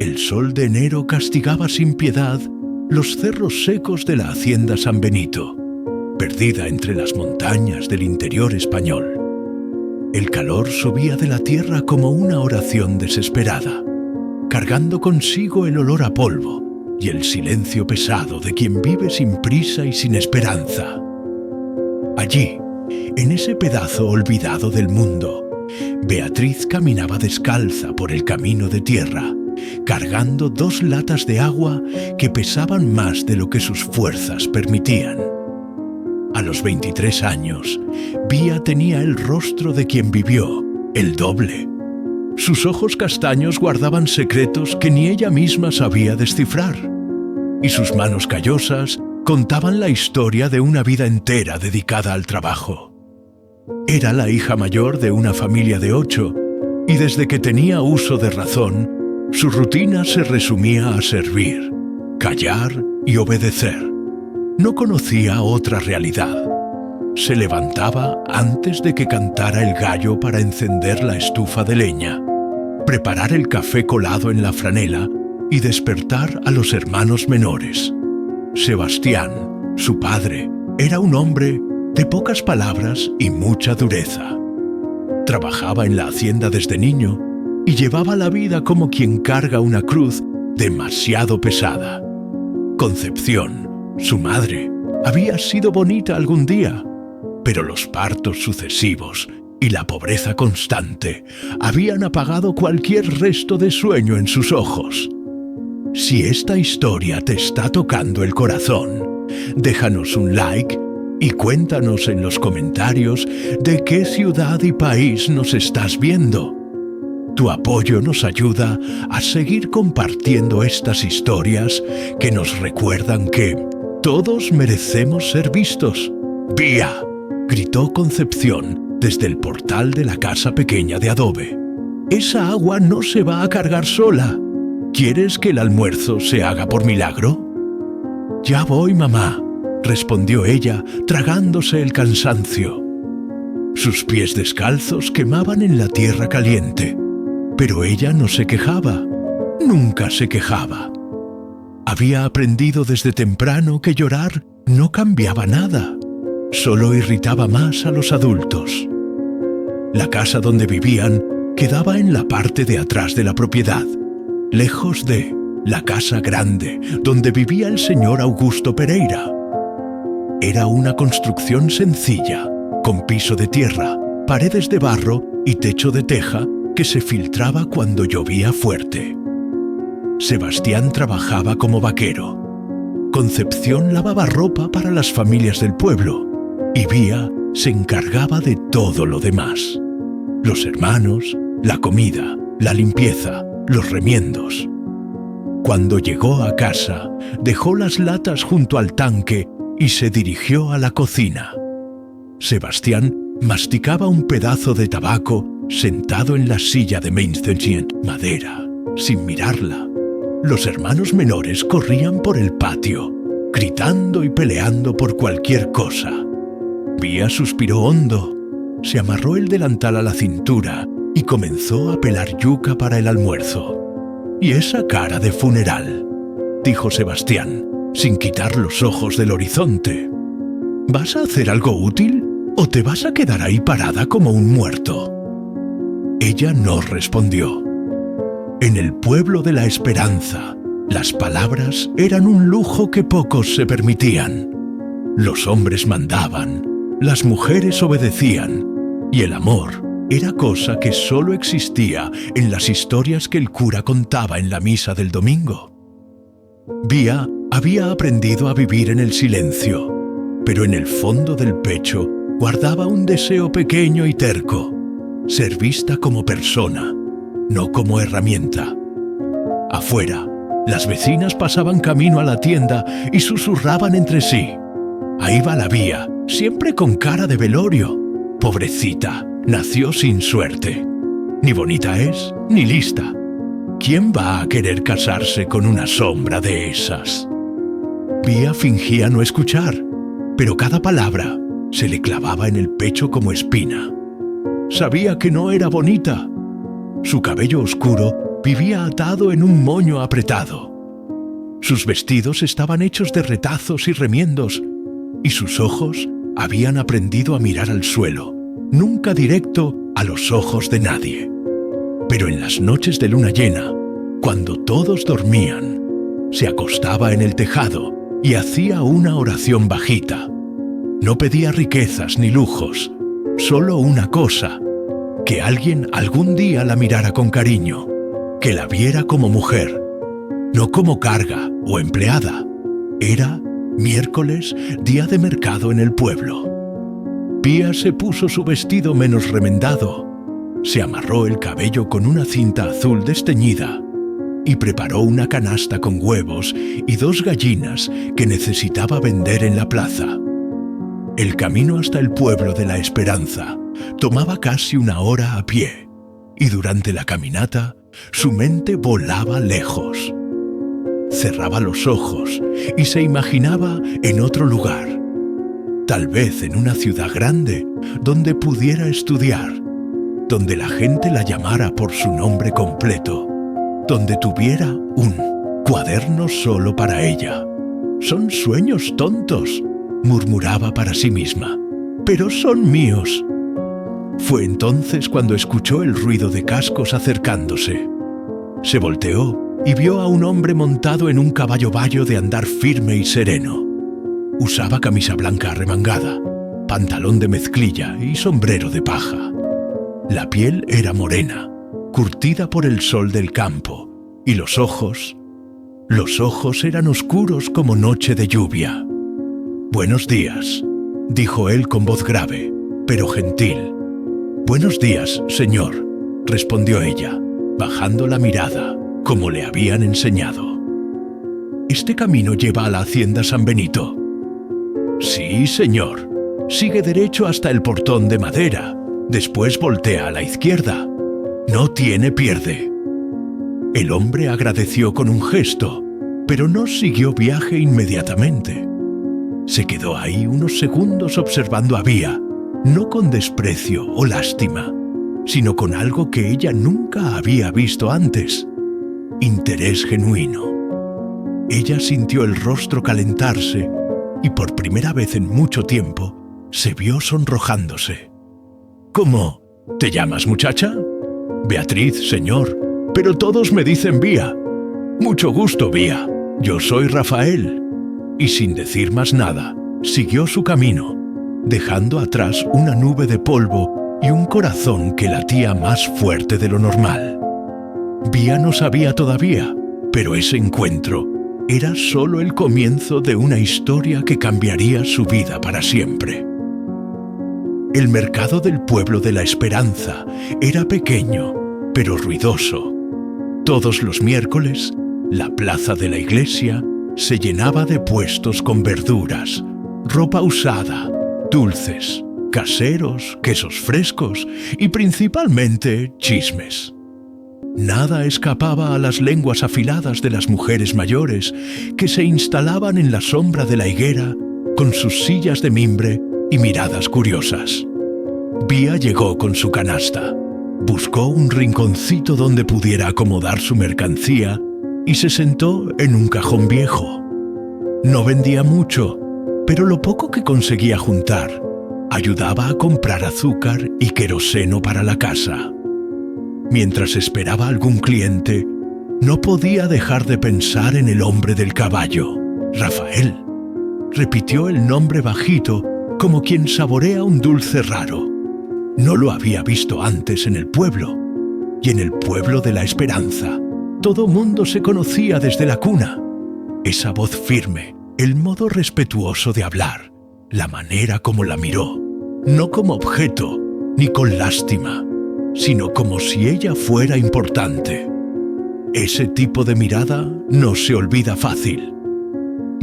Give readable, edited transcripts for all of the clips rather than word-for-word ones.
El sol de enero castigaba sin piedad los cerros secos de la hacienda San Benito, perdida entre las montañas del interior español. El calor subía de la tierra como una oración desesperada, cargando consigo el olor a polvo y el silencio pesado de quien vive sin prisa y sin esperanza. Allí, en ese pedazo olvidado del mundo, Beatriz caminaba descalza por el camino de tierra, cargando 2 latas de agua que pesaban más de lo que sus fuerzas permitían. A los 23 años, Vía tenía el rostro de quien vivió, el doble. Sus ojos castaños guardaban secretos que ni ella misma sabía descifrar, y sus manos callosas contaban la historia de una vida entera dedicada al trabajo. Era la hija mayor de una familia de 8, y desde que tenía uso de razón, su rutina se resumía a servir, callar y obedecer. No conocía otra realidad. Se levantaba antes de que cantara el gallo para encender la estufa de leña, preparar el café colado en la franela y despertar a los hermanos menores. Sebastián, su padre, era un hombre de pocas palabras y mucha dureza. Trabajaba en la hacienda desde niño y llevaba la vida como quien carga una cruz demasiado pesada. Concepción, su madre, había sido bonita algún día, pero los partos sucesivos y la pobreza constante habían apagado cualquier resto de sueño en sus ojos. Si esta historia te está tocando el corazón, déjanos un like y cuéntanos en los comentarios de qué ciudad y país nos estás viendo. Tu apoyo nos ayuda a seguir compartiendo estas historias que nos recuerdan que todos merecemos ser vistos. ¡Vía!, gritó Concepción desde el portal de la casa pequeña de adobe. Esa agua no se va a cargar sola. ¿Quieres que el almuerzo se haga por milagro? Ya voy, mamá, respondió ella, tragándose el cansancio. Sus pies descalzos quemaban en la tierra caliente, pero ella no se quejaba, nunca se quejaba. Había aprendido desde temprano que llorar no cambiaba nada, solo irritaba más a los adultos. La casa donde vivían quedaba en la parte de atrás de la propiedad, lejos de la casa grande donde vivía el señor Augusto Pereira. Era una construcción sencilla, con piso de tierra, paredes de barro y techo de teja que se filtraba cuando llovía fuerte. Sebastián trabajaba como vaquero. Concepción lavaba ropa para las familias del pueblo y Vía se encargaba de todo lo demás: los hermanos, la comida, la limpieza, los remiendos. Cuando llegó a casa, dejó las latas junto al tanque y se dirigió a la cocina. Sebastián masticaba un pedazo de tabaco sentado en la silla de madera, sin mirarla. Los hermanos menores corrían por el patio, gritando y peleando por cualquier cosa. Vía suspiró hondo, se amarró el delantal a la cintura y comenzó a pelar yuca para el almuerzo. «¿Y esa cara de funeral?», dijo Sebastián, sin quitar los ojos del horizonte. «¿Vas a hacer algo útil o te vas a quedar ahí parada como un muerto?». Ella no respondió. En el pueblo de la esperanza, las palabras eran un lujo que pocos se permitían. Los hombres mandaban, las mujeres obedecían, y el amor era cosa que solo existía en las historias que el cura contaba en la misa del domingo. Vía había aprendido a vivir en el silencio, pero en el fondo del pecho guardaba un deseo pequeño y terco: ser vista como persona, no como herramienta. Afuera, las vecinas pasaban camino a la tienda y susurraban entre sí: «Ahí va la Vía, siempre con cara de velorio. Pobrecita, nació sin suerte. Ni bonita es, ni lista. ¿Quién va a querer casarse con una sombra de esas?». Vía fingía no escuchar, pero cada palabra se le clavaba en el pecho como espina. Sabía que no era bonita. Su cabello oscuro vivía atado en un moño apretado. Sus vestidos estaban hechos de retazos y remiendos, y sus ojos habían aprendido a mirar al suelo, nunca directo a los ojos de nadie. Pero en las noches de luna llena, cuando todos dormían, se acostaba en el tejado y hacía una oración bajita. No pedía riquezas ni lujos, solo una cosa: que alguien algún día la mirara con cariño, que la viera como mujer, no como carga o empleada. Era miércoles, día de mercado en el pueblo. Pía se puso su vestido menos remendado, se amarró el cabello con una cinta azul desteñida y preparó una canasta con huevos y 2 gallinas que necesitaba vender en la plaza. El camino hasta el pueblo de la Esperanza tomaba casi 1 hora a pie, y durante la caminata su mente volaba lejos. Cerraba los ojos y se imaginaba en otro lugar, tal vez en una ciudad grande donde pudiera estudiar, donde la gente la llamara por su nombre completo, donde tuviera un cuaderno solo para ella. «Son sueños tontos», murmuraba para sí misma, «pero son míos». Fue entonces cuando escuchó el ruido de cascos acercándose. Se volteó y vio a un hombre montado en un caballo bayo de andar firme y sereno. Usaba camisa blanca arremangada, pantalón de mezclilla y sombrero de paja. La piel era morena, curtida por el sol del campo, y los ojos eran oscuros como noche de lluvia. «Buenos días», dijo él con voz grave, pero gentil. «Buenos días, señor», respondió ella, bajando la mirada, como le habían enseñado. «¿Este camino lleva a la hacienda San Benito?» «Sí, señor. Sigue derecho hasta el portón de madera. Después voltea a la izquierda. No tiene pierde». El hombre agradeció con un gesto, pero no siguió viaje inmediatamente. Se quedó ahí unos segundos observando a Vía, no con desprecio o lástima, sino con algo que ella nunca había visto antes: interés genuino. Ella sintió el rostro calentarse y por primera vez en mucho tiempo se vio sonrojándose. «¿Cómo? ¿Te llamas, muchacha?» «Beatriz, señor, pero todos me dicen Vía». «Mucho gusto, Vía. Yo soy Rafael». Y sin decir más nada, siguió su camino, dejando atrás una nube de polvo y un corazón que latía más fuerte de lo normal. Vía no sabía todavía, pero ese encuentro era solo el comienzo de una historia que cambiaría su vida para siempre. El mercado del pueblo de la Esperanza era pequeño, pero ruidoso. Todos los miércoles, la plaza de la iglesia se llenaba de puestos con verduras, ropa usada, dulces, caseros, quesos frescos y principalmente chismes. Nada escapaba a las lenguas afiladas de las mujeres mayores que se instalaban en la sombra de la higuera con sus sillas de mimbre y miradas curiosas. Vía llegó con su canasta, buscó un rinconcito donde pudiera acomodar su mercancía y se sentó en un cajón viejo. No vendía mucho, pero lo poco que conseguía juntar ayudaba a comprar azúcar y queroseno para la casa. Mientras esperaba algún cliente, no podía dejar de pensar en el hombre del caballo, Rafael. Repitió el nombre bajito, como quien saborea un dulce raro. No lo había visto antes en el pueblo, y en el pueblo de la Esperanza todo mundo se conocía desde la cuna. Esa voz firme, el modo respetuoso de hablar, la manera como la miró, no como objeto, ni con lástima, sino como si ella fuera importante. Ese tipo de mirada no se olvida fácil.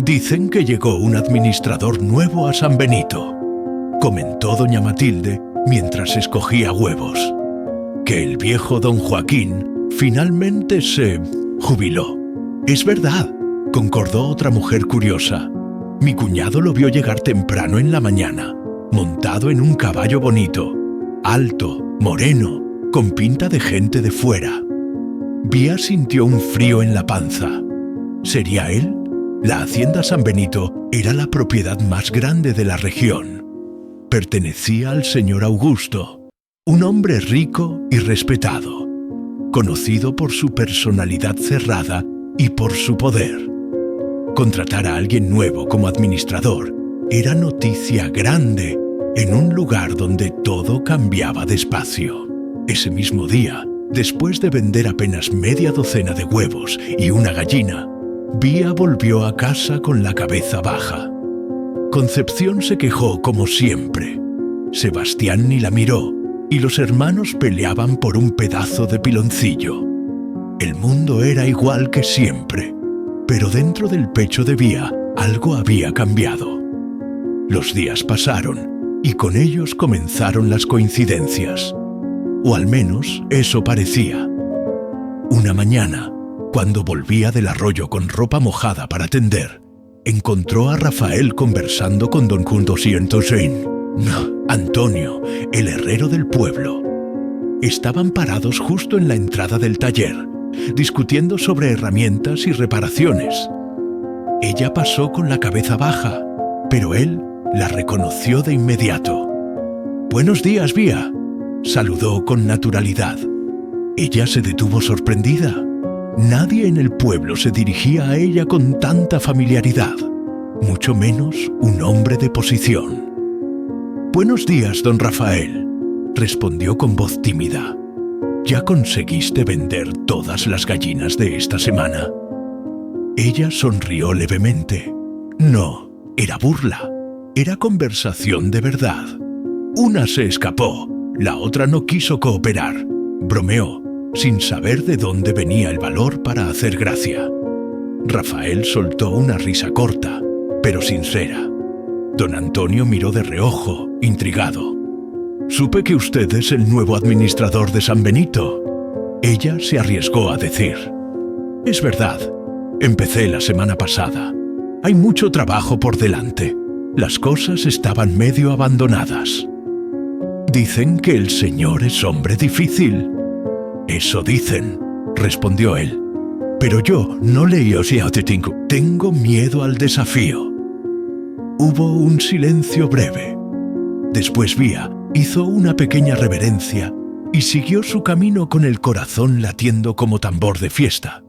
«Dicen que llegó un administrador nuevo a San Benito», comentó doña Matilde mientras escogía huevos. «Que el viejo don Joaquín finalmente se jubiló». «Es verdad», concordó otra mujer curiosa. «Mi cuñado lo vio llegar temprano en la mañana, montado en un caballo bonito, alto, moreno, con pinta de gente de fuera». Vía sintió un frío en la panza. ¿Sería él? La hacienda San Benito era la propiedad más grande de la región. Pertenecía al señor Augusto, un hombre rico y respetado, conocido por su personalidad cerrada y por su poder. Contratar a alguien nuevo como administrador era noticia grande en un lugar donde todo cambiaba despacio. Ese mismo día, después de vender apenas media docena de huevos y una gallina, Vía volvió a casa con la cabeza baja. Concepción se quejó como siempre. Sebastián ni la miró y los hermanos peleaban por un pedazo de piloncillo. El mundo era igual que siempre, pero dentro del pecho de Vía algo había cambiado. Los días pasaron y con ellos comenzaron las coincidencias. O al menos eso parecía. Una mañana, cuando volvía del arroyo con ropa mojada para tender, encontró a Rafael conversando con don Antonio, el herrero del pueblo. Estaban parados justo en la entrada del taller, discutiendo sobre herramientas y reparaciones. Ella pasó con la cabeza baja, pero él la reconoció de inmediato. «Buenos días, Vía», saludó con naturalidad. Ella se detuvo sorprendida. Nadie en el pueblo se dirigía a ella con tanta familiaridad, mucho menos un hombre de posición. «Buenos días, don Rafael», respondió con voz tímida. «¿Ya conseguiste vender todas las gallinas de esta semana?» Ella sonrió levemente. No, era burla. Era conversación de verdad. Una se escapó, la otra no quiso cooperar. Bromeó, sin saber de dónde venía el valor para hacer gracia. Rafael soltó una risa corta, pero sincera. Don Antonio miró de reojo, intrigado. «Supe que usted es el nuevo administrador de San Benito». Ella se arriesgó a decir. «Es verdad, empecé la semana pasada. Hay mucho trabajo por delante. Las cosas estaban medio abandonadas». «Dicen que el señor es hombre difícil». «Eso dicen», respondió él. «Pero yo no tengo miedo al desafío». Hubo un silencio breve. Después Vía hizo una pequeña reverencia y siguió su camino con el corazón latiendo como tambor de fiesta.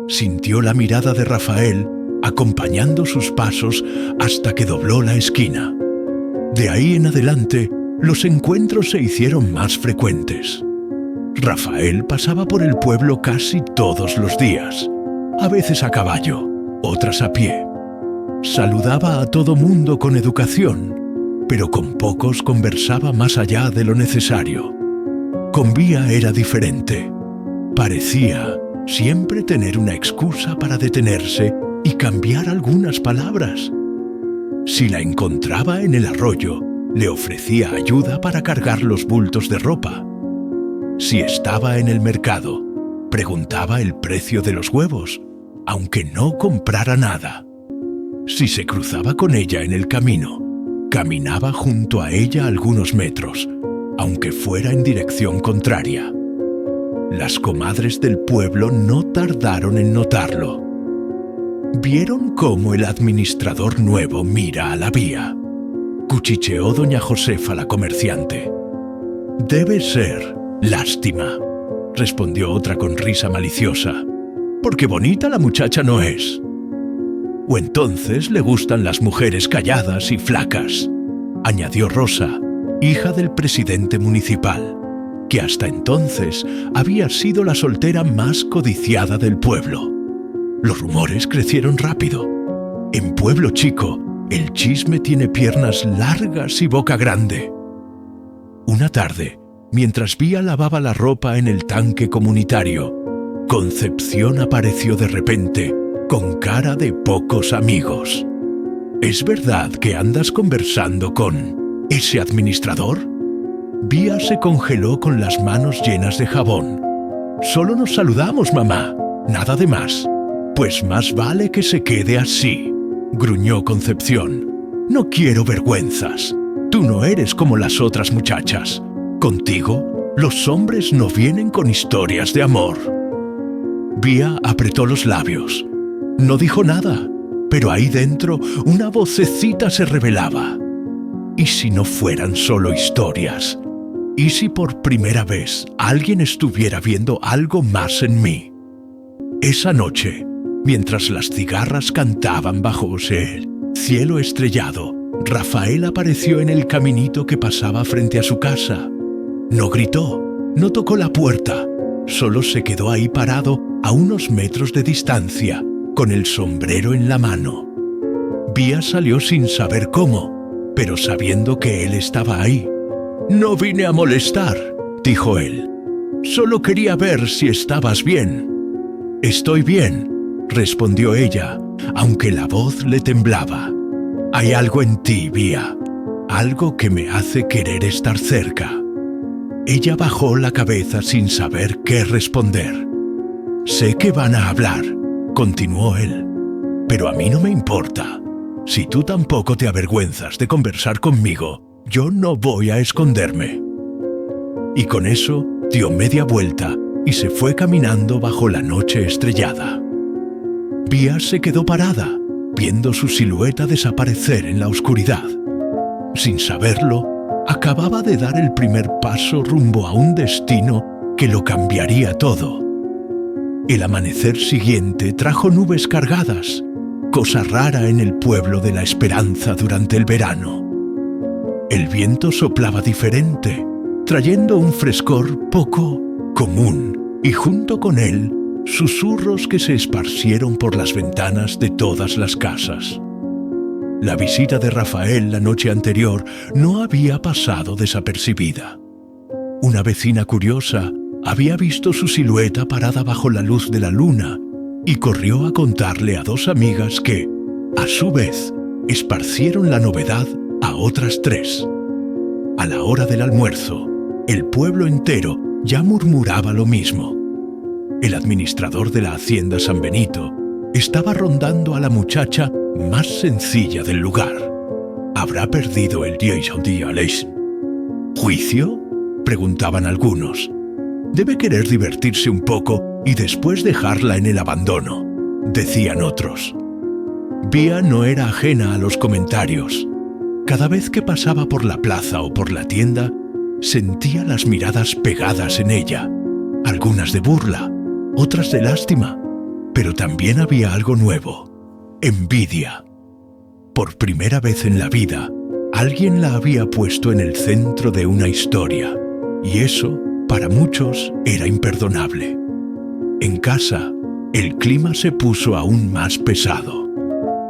Sintió la mirada de Rafael acompañando sus pasos hasta que dobló la esquina. De ahí en adelante, los encuentros se hicieron más frecuentes. Rafael pasaba por el pueblo casi todos los días, a veces a caballo, otras a pie. Saludaba a todo mundo con educación, pero con pocos conversaba más allá de lo necesario. Con Vía era diferente. Parecía siempre tener una excusa para detenerse y cambiar algunas palabras. Si la encontraba en el arroyo, le ofrecía ayuda para cargar los bultos de ropa. Si estaba en el mercado, preguntaba el precio de los huevos, aunque no comprara nada. Si se cruzaba con ella en el camino, caminaba junto a ella algunos metros, aunque fuera en dirección contraria. Las comadres del pueblo no tardaron en notarlo. ¿Vieron cómo el administrador nuevo mira a la Vía?, cuchicheó doña Josefa la comerciante. «Debe ser lástima», respondió otra con risa maliciosa, «porque bonita la muchacha no es. O entonces le gustan las mujeres calladas y flacas», añadió Rosa, hija del presidente municipal, que hasta entonces había sido la soltera más codiciada del pueblo. Los rumores crecieron rápido. En Pueblo Chico, el chisme tiene piernas largas y boca grande. Una tarde, mientras Vía lavaba la ropa en el tanque comunitario, Concepción apareció de repente, con cara de pocos amigos. «¿Es verdad que andas conversando con ese administrador?» Vía se congeló con las manos llenas de jabón. «Solo nos saludamos, mamá, nada de más». «Pues más vale que se quede así», gruñó Concepción. «No quiero vergüenzas. Tú no eres como las otras muchachas. Contigo, los hombres no vienen con historias de amor». Vía apretó los labios. No dijo nada, pero ahí dentro una vocecita se revelaba. ¿Y si no fueran solo historias? ¿Y si por primera vez alguien estuviera viendo algo más en mí? Esa noche, mientras las cigarras cantaban bajo el cielo estrellado, Rafael apareció en el caminito que pasaba frente a su casa. No gritó, no tocó la puerta, solo se quedó ahí parado a unos metros de distancia, con el sombrero en la mano. Vía salió sin saber cómo, pero sabiendo que él estaba ahí. «No vine a molestar», dijo él. «Solo quería ver si estabas bien». «Estoy bien», respondió ella, aunque la voz le temblaba. «Hay algo en ti, Vía, algo que me hace querer estar cerca». Ella bajó la cabeza sin saber qué responder. «Sé que van a hablar», continuó él, «pero a mí no me importa. Si tú tampoco te avergüenzas de conversar conmigo, yo no voy a esconderme». Y con eso dio media vuelta y se fue caminando bajo la noche estrellada. Vía se quedó parada, viendo su silueta desaparecer en la oscuridad. Sin saberlo, acababa de dar el primer paso rumbo a un destino que lo cambiaría todo. El amanecer siguiente trajo nubes cargadas, cosa rara en el pueblo de la esperanza durante el verano. El viento soplaba diferente, trayendo un frescor poco común, y junto con él, susurros que se esparcieron por las ventanas de todas las casas. La visita de Rafael la noche anterior no había pasado desapercibida. Una vecina curiosa había visto su silueta parada bajo la luz de la luna y corrió a contarle a dos amigas que, a su vez, esparcieron la novedad a otras tres. A la hora del almuerzo, el pueblo entero ya murmuraba lo mismo. El administrador de la hacienda San Benito estaba rondando a la muchacha más sencilla del lugar. ¿Habrá perdido el juicio?, preguntaban algunos. Debe querer divertirse un poco y después dejarla en el abandono, decían otros. Vía no era ajena a los comentarios. Cada vez que pasaba por la plaza o por la tienda, sentía las miradas pegadas en ella, algunas de burla, otras de lástima, pero también había algo nuevo: envidia. Por primera vez en la vida, alguien la había puesto en el centro de una historia, y eso, para muchos, era imperdonable. En casa, el clima se puso aún más pesado.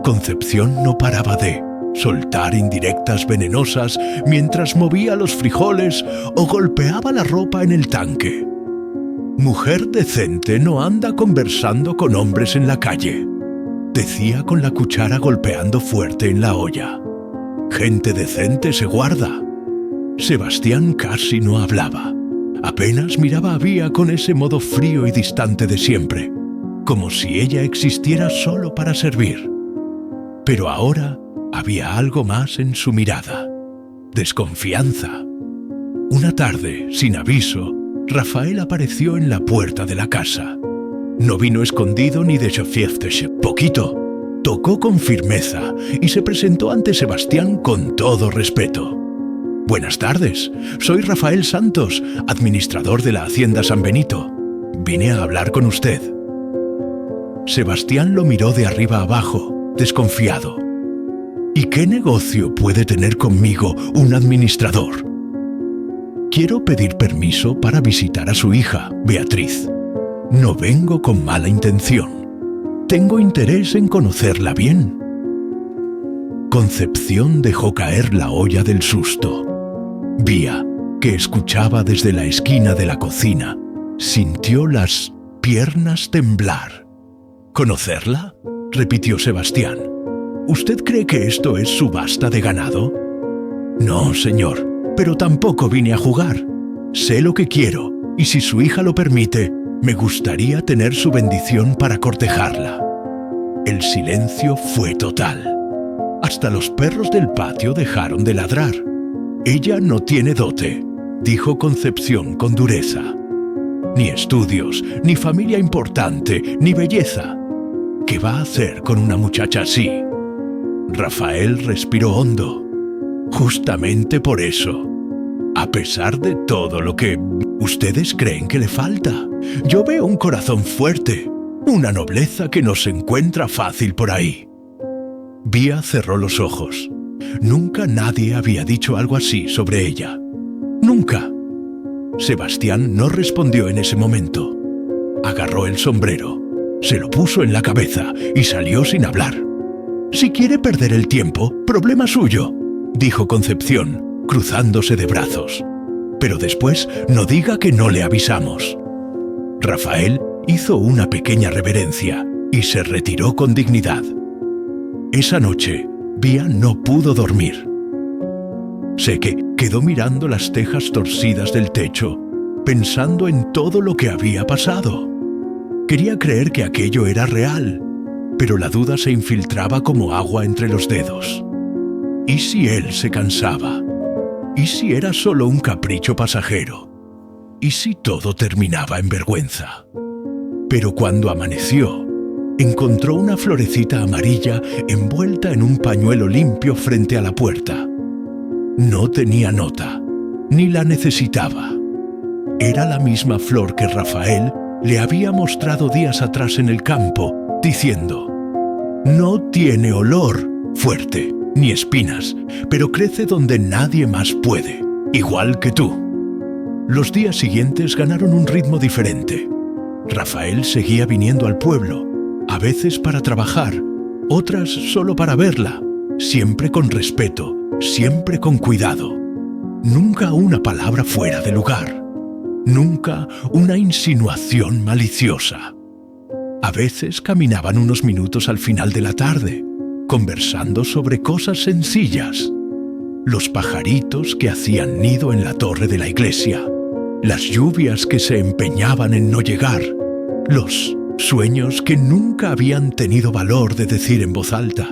Concepción no paraba de soltar indirectas venenosas mientras movía los frijoles o golpeaba la ropa en el tanque. «Mujer decente no anda conversando con hombres en la calle», decía con la cuchara golpeando fuerte en la olla. «Gente decente se guarda». Sebastián casi no hablaba. Apenas miraba a Vía con ese modo frío y distante de siempre, como si ella existiera solo para servir. Pero ahora había algo más en su mirada: desconfianza. Una tarde, sin aviso, Rafael apareció en la puerta de la casa. No vino escondido ni de poquito. Tocó con firmeza y se presentó ante Sebastián con todo respeto. «Buenas tardes, soy Rafael Santos, administrador de la hacienda San Benito. Vine a hablar con usted». Sebastián lo miró de arriba abajo, desconfiado. «¿Y qué negocio puede tener conmigo un administrador?» «Quiero pedir permiso para visitar a su hija, Beatriz. No vengo con mala intención. Tengo interés en conocerla bien». Concepción dejó caer la olla del susto. Vía, que escuchaba desde la esquina de la cocina, sintió las piernas temblar. «¿Conocerla?», repitió Sebastián. «¿Usted cree que esto es subasta de ganado?». «No, señor, pero tampoco vine a jugar. Sé lo que quiero, y si su hija lo permite, me gustaría tener su bendición para cortejarla». El silencio fue total. Hasta los perros del patio dejaron de ladrar. «Ella no tiene dote», dijo Concepción con dureza. ni estudios, ni familia importante, ni belleza. ¿Qué va a hacer con una muchacha así? Rafael respiró hondo. Justamente por eso. A pesar de todo lo que ustedes creen que le falta, yo veo un corazón fuerte, una nobleza que no se encuentra fácil por ahí. Vía cerró los ojos. Nunca nadie había dicho algo así sobre ella. Nunca. Sebastián no respondió en ese momento. Agarró el sombrero, se lo puso en la cabeza y salió sin hablar. «Si quiere perder el tiempo, problema suyo», dijo Concepción, cruzándose de brazos. «Pero después no diga que no le avisamos». Rafael hizo una pequeña reverencia y se retiró con dignidad. Esa noche, Vía no pudo dormir. Sé que quedó mirando las tejas torcidas del techo, pensando en todo lo que había pasado. Quería creer que aquello era real, pero la duda se infiltraba como agua entre los dedos. ¿Y si él se cansaba? ¿Y si era solo un capricho pasajero? ¿Y si todo terminaba en vergüenza? Pero cuando amaneció, encontró una florecita amarilla envuelta en un pañuelo limpio frente a la puerta. No tenía nota, ni la necesitaba. Era la misma flor que Rafael le había mostrado días atrás en el campo, diciendo: «No tiene olor fuerte, ni espinas, pero crece donde nadie más puede, igual que tú». Los días siguientes ganaron un ritmo diferente. Rafael seguía viniendo al pueblo, a veces para trabajar, otras solo para verla, siempre con respeto, siempre con cuidado. Nunca una palabra fuera de lugar, nunca una insinuación maliciosa. A veces caminaban unos minutos al final de la tarde, conversando sobre cosas sencillas. Los pajaritos que hacían nido en la torre de la iglesia, las lluvias que se empeñaban en no llegar, los sueños que nunca habían tenido valor de decir en voz alta.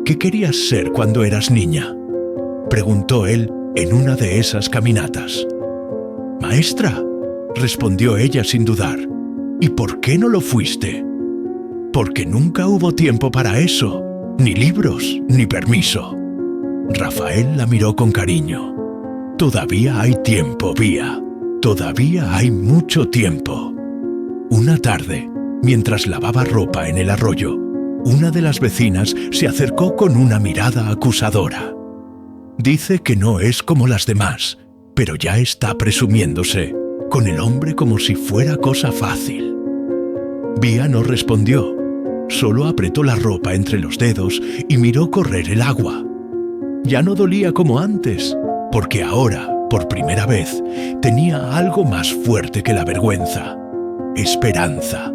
«¿Qué querías ser cuando eras niña?», preguntó él en una de esas caminatas. «Maestra», respondió ella sin dudar. «¿Y por qué no lo fuiste?». «Porque nunca hubo tiempo para eso, ni libros, ni permiso». Rafael la miró con cariño. «Todavía hay tiempo, Vía. Todavía hay mucho tiempo». Una tarde, mientras lavaba ropa en el arroyo, una de las vecinas se acercó con una mirada acusadora. «Dice que no es como las demás, pero ya está presumiéndose, con el hombre como si fuera cosa fácil». Vía no respondió, solo apretó la ropa entre los dedos y miró correr el agua. Ya no dolía como antes, porque ahora, por primera vez, tenía algo más fuerte que la vergüenza: esperanza.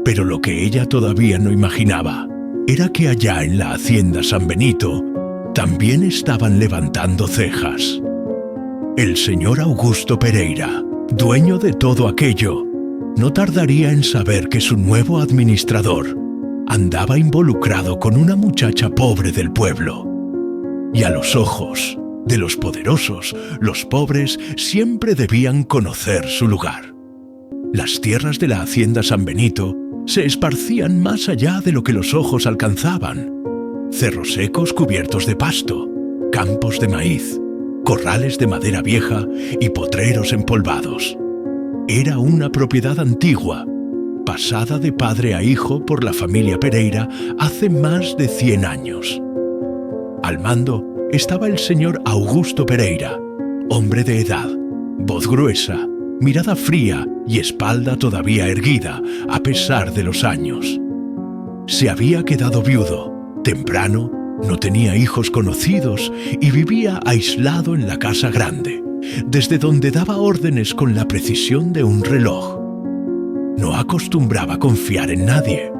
Pero lo que ella todavía no imaginaba era que allá en la hacienda San Benito también estaban levantando cejas. El señor Augusto Pereira, dueño de todo aquello, no tardaría en saber que su nuevo administrador andaba involucrado con una muchacha pobre del pueblo. Y a los ojos de los poderosos, los pobres siempre debían conocer su lugar. Las tierras de la hacienda San Benito se esparcían más allá de lo que los ojos alcanzaban. Cerros secos cubiertos de pasto, campos de maíz, corrales de madera vieja y potreros empolvados. Era una propiedad antigua, pasada de padre a hijo por la familia Pereira hace más de 100 años. Al mando estaba el señor Augusto Pereira, hombre de edad, voz gruesa, mirada fría y espalda todavía erguida a pesar de los años. Se había quedado viudo, temprano, no tenía hijos conocidos y vivía aislado en la casa grande, desde donde daba órdenes con la precisión de un reloj. No acostumbraba confiar en nadie,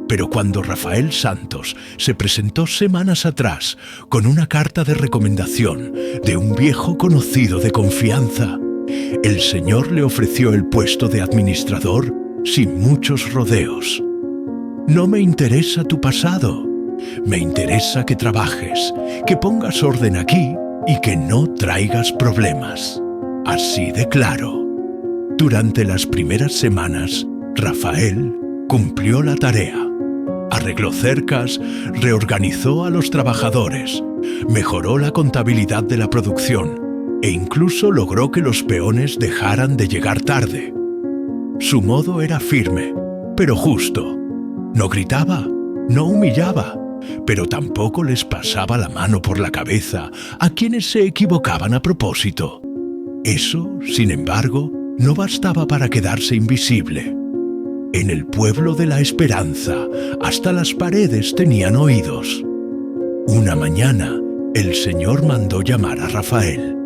pero cuando Rafael Santos se presentó semanas atrás con una carta de recomendación de un viejo conocido de confianza, el señor le ofreció el puesto de administrador sin muchos rodeos. «No me interesa tu pasado, me interesa que trabajes, que pongas orden aquí y que no traigas problemas». Así de claro. Durante las primeras semanas, Rafael cumplió la tarea. Arregló cercas, reorganizó a los trabajadores, mejoró la contabilidad de la producción e incluso logró que los peones dejaran de llegar tarde. Su modo era firme, pero justo. No gritaba, no humillaba, pero tampoco les pasaba la mano por la cabeza a quienes se equivocaban a propósito. Eso, sin embargo, no bastaba para quedarse invisible. En el pueblo de la esperanza, hasta las paredes tenían oídos. Una mañana, el Señor mandó llamar a Rafael.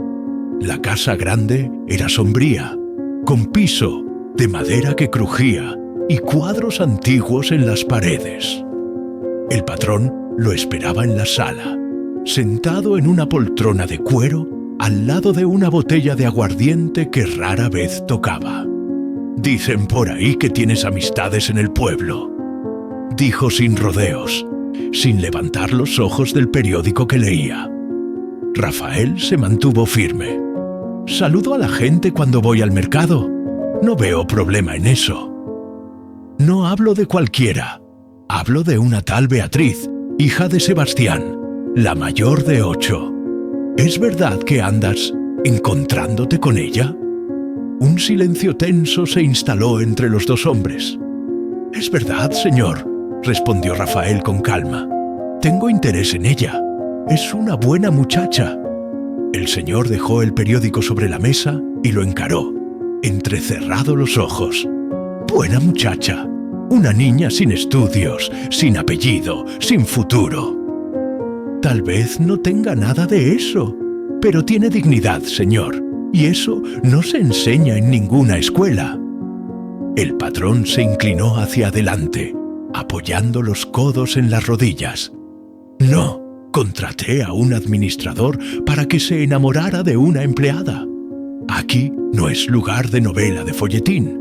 La casa grande era sombría, con piso de madera que crujía y cuadros antiguos en las paredes. El patrón lo esperaba en la sala, sentado en una poltrona de cuero al lado de una botella de aguardiente que rara vez tocaba. «Dicen por ahí que tienes amistades en el pueblo», dijo sin rodeos, sin levantar los ojos del periódico que leía. Rafael se mantuvo firme. «Saludo a la gente cuando voy al mercado. No veo problema en eso. No hablo de cualquiera. Hablo de una tal Beatriz, hija de Sebastián, la mayor de 8. ¿Es verdad que andas encontrándote con ella?» Un silencio tenso se instaló entre los dos hombres. «Es verdad, señor», respondió Rafael con calma. «Tengo interés en ella. Es una buena muchacha». El señor dejó el periódico sobre la mesa y lo encaró, entrecerrado los ojos. «Buena muchacha. Una niña sin estudios, sin apellido, sin futuro». «Tal vez no tenga nada de eso, pero tiene dignidad, señor. Y eso no se enseña en ninguna escuela». El patrón se inclinó hacia adelante, apoyando los codos en las rodillas. «No, contraté a un administrador para que se enamorara de una empleada. Aquí no es lugar de novela de folletín.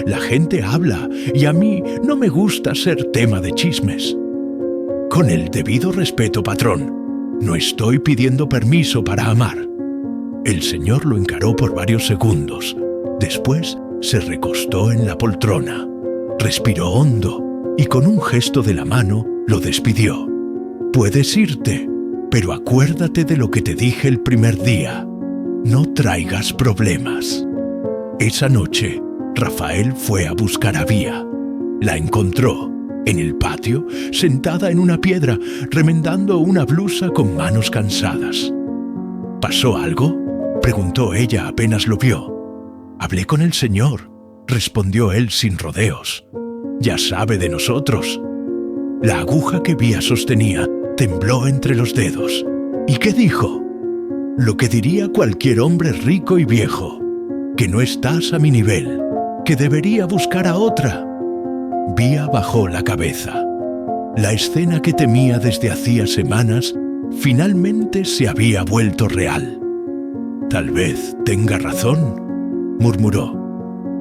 La gente habla y a mí no me gusta ser tema de chismes». «Con el debido respeto, patrón, no estoy pidiendo permiso para amar». El señor lo encaró por varios segundos. Después se recostó en la poltrona, respiró hondo y con un gesto de la mano lo despidió. «Puedes irte, pero acuérdate de lo que te dije el primer día. No traigas problemas». Esa noche, Rafael fue a buscar a Vía. La encontró en el patio, sentada en una piedra, remendando una blusa con manos cansadas. «¿Pasó algo?», preguntó ella apenas lo vio. «Hablé con el señor», respondió él sin rodeos. «Ya sabe de nosotros». La aguja que Vía sostenía tembló entre los dedos. ¿Y qué dijo? Lo que diría cualquier hombre rico y viejo, que no estás a mi nivel, que debería buscar a otra. Vía bajó la cabeza. La escena que temía desde hacía semanas finalmente se había vuelto real. «Tal vez tenga razón», murmuró.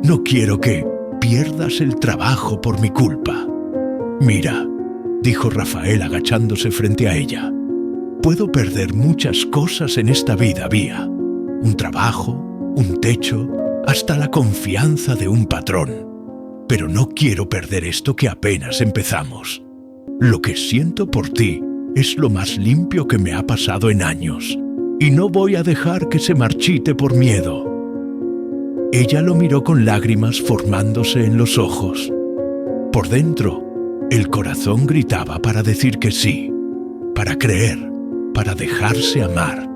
«No quiero que pierdas el trabajo por mi culpa». «Mira», dijo Rafael agachándose frente a ella, «puedo perder muchas cosas en esta vida, Vía. Un trabajo, un techo, hasta la confianza de un patrón. Pero no quiero perder esto que apenas empezamos. Lo que siento por ti es lo más limpio que me ha pasado en años. Y no voy a dejar que se marchite por miedo». Ella lo miró con lágrimas formándose en los ojos. Por dentro, el corazón gritaba para decir que sí, para creer, para dejarse amar.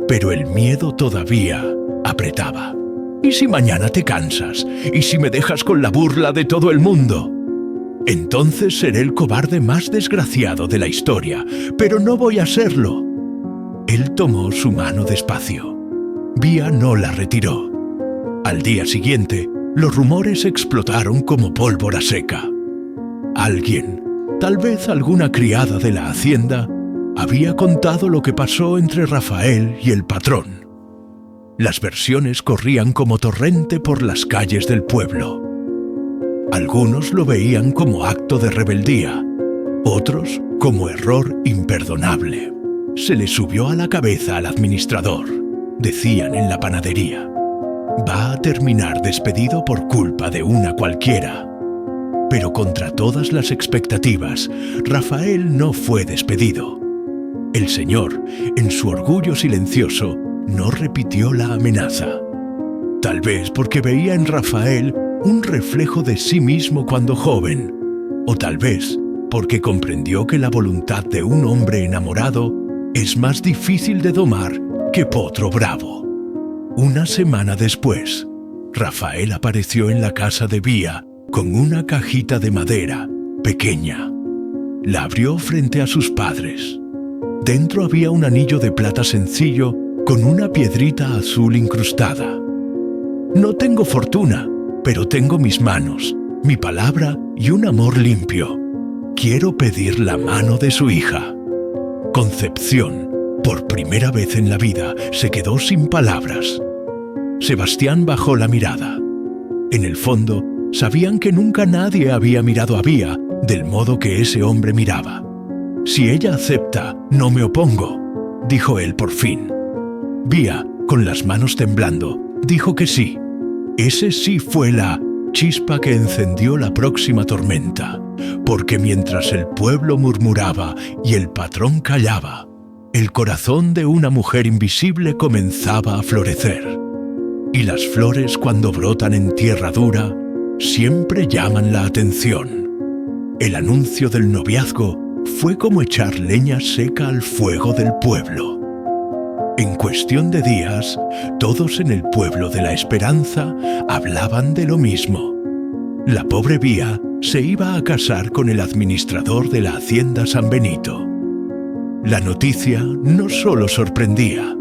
Pero el miedo todavía apretaba. «¿Y si mañana te cansas? ¿Y si me dejas con la burla de todo el mundo? Entonces seré el cobarde más desgraciado de la historia, pero no voy a serlo». Él tomó su mano despacio. Vía no la retiró. Al día siguiente, los rumores explotaron como pólvora seca. Alguien, tal vez alguna criada de la hacienda, había contado lo que pasó entre Rafael y el patrón. Las versiones corrían como torrente por las calles del pueblo. Algunos lo veían como acto de rebeldía, otros como error imperdonable. «Se le subió a la cabeza al administrador», decían en la panadería. Va a terminar despedido por culpa de una cualquiera. Pero contra todas las expectativas, Rafael no fue despedido. El señor, en su orgullo silencioso, no repitió la amenaza. Tal vez porque veía en Rafael un reflejo de sí mismo cuando joven, o tal vez porque comprendió que la voluntad de un hombre enamorado es más difícil de domar que potro bravo. Una semana después, Rafael apareció en la casa de Vía con una cajita de madera, pequeña. La abrió frente a sus padres. Dentro había un anillo de plata sencillo con una piedrita azul incrustada. No tengo fortuna, pero tengo mis manos, mi palabra y un amor limpio. Quiero pedir la mano de su hija. Concepción, por primera vez en la vida, se quedó sin palabras. Sebastián bajó la mirada. En el fondo, sabían que nunca nadie había mirado a Vía del modo que ese hombre miraba. «Si ella acepta, no me opongo», dijo él por fin. Vía, con las manos temblando, dijo que sí. Ese sí fue la chispa que encendió la próxima tormenta, porque mientras el pueblo murmuraba y el patrón callaba, el corazón de una mujer invisible comenzaba a florecer. Y las flores, cuando brotan en tierra dura, siempre llaman la atención. El anuncio del noviazgo fue como echar leña seca al fuego del pueblo. En cuestión de días, todos en el pueblo de la Esperanza hablaban de lo mismo. La pobre Vía se iba a casar con el administrador de la hacienda San Benito. La noticia no solo sorprendía,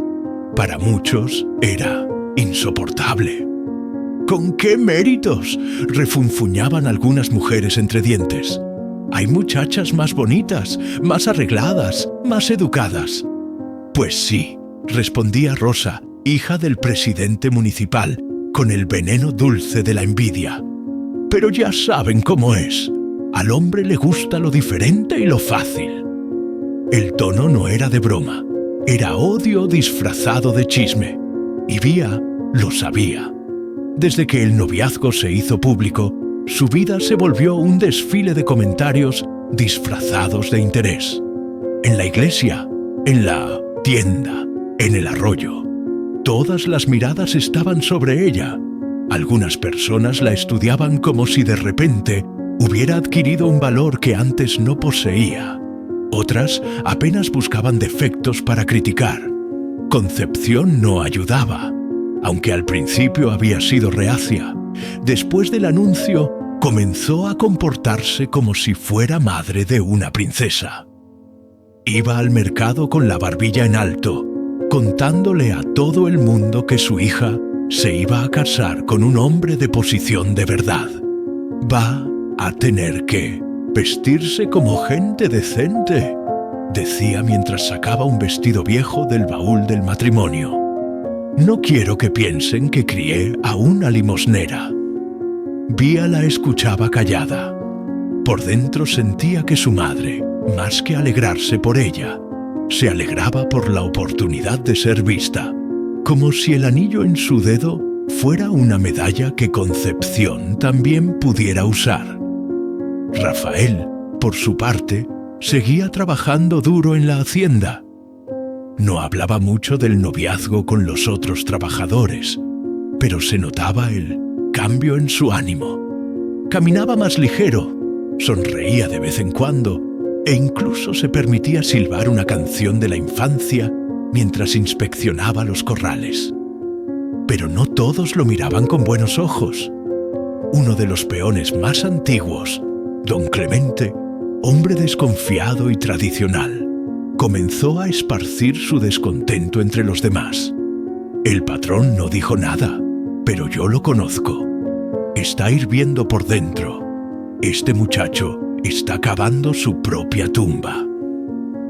para muchos era insoportable. ¿Con qué méritos?, refunfuñaban algunas mujeres entre dientes. Hay muchachas más bonitas, más arregladas, más educadas. Pues sí, respondía Rosa, hija del presidente municipal, con el veneno dulce de la envidia. Pero ya saben cómo es. Al hombre le gusta lo diferente y lo fácil. El tono no era de broma, era odio disfrazado de chisme. Y Vía lo sabía. Desde que el noviazgo se hizo público, su vida se volvió un desfile de comentarios disfrazados de interés. En la iglesia, en la tienda, en el arroyo, todas las miradas estaban sobre ella. Algunas personas la estudiaban como si de repente hubiera adquirido un valor que antes no poseía. Otras apenas buscaban defectos para criticar. Concepción no ayudaba. Aunque al principio había sido reacia, después del anuncio comenzó a comportarse como si fuera madre de una princesa. Iba al mercado con la barbilla en alto, contándole a todo el mundo que su hija se iba a casar con un hombre de posición de verdad. Va a tener que vestirse como gente decente, decía mientras sacaba un vestido viejo del baúl del matrimonio. No quiero que piensen que crié a una limosnera. Vía la escuchaba callada. Por dentro sentía que su madre, más que alegrarse por ella, se alegraba por la oportunidad de ser vista, como si el anillo en su dedo fuera una medalla que Concepción también pudiera usar. Rafael, por su parte, seguía trabajando duro en la hacienda. No hablaba mucho del noviazgo con los otros trabajadores, pero se notaba el cambio en su ánimo. Caminaba más ligero, sonreía de vez en cuando e incluso se permitía silbar una canción de la infancia mientras inspeccionaba los corrales. Pero no todos lo miraban con buenos ojos. Uno de los peones más antiguos, don Clemente, hombre desconfiado y tradicional, comenzó a esparcir su descontento entre los demás. El patrón no dijo nada, pero yo lo conozco. Está hirviendo por dentro. Este muchacho está cavando su propia tumba.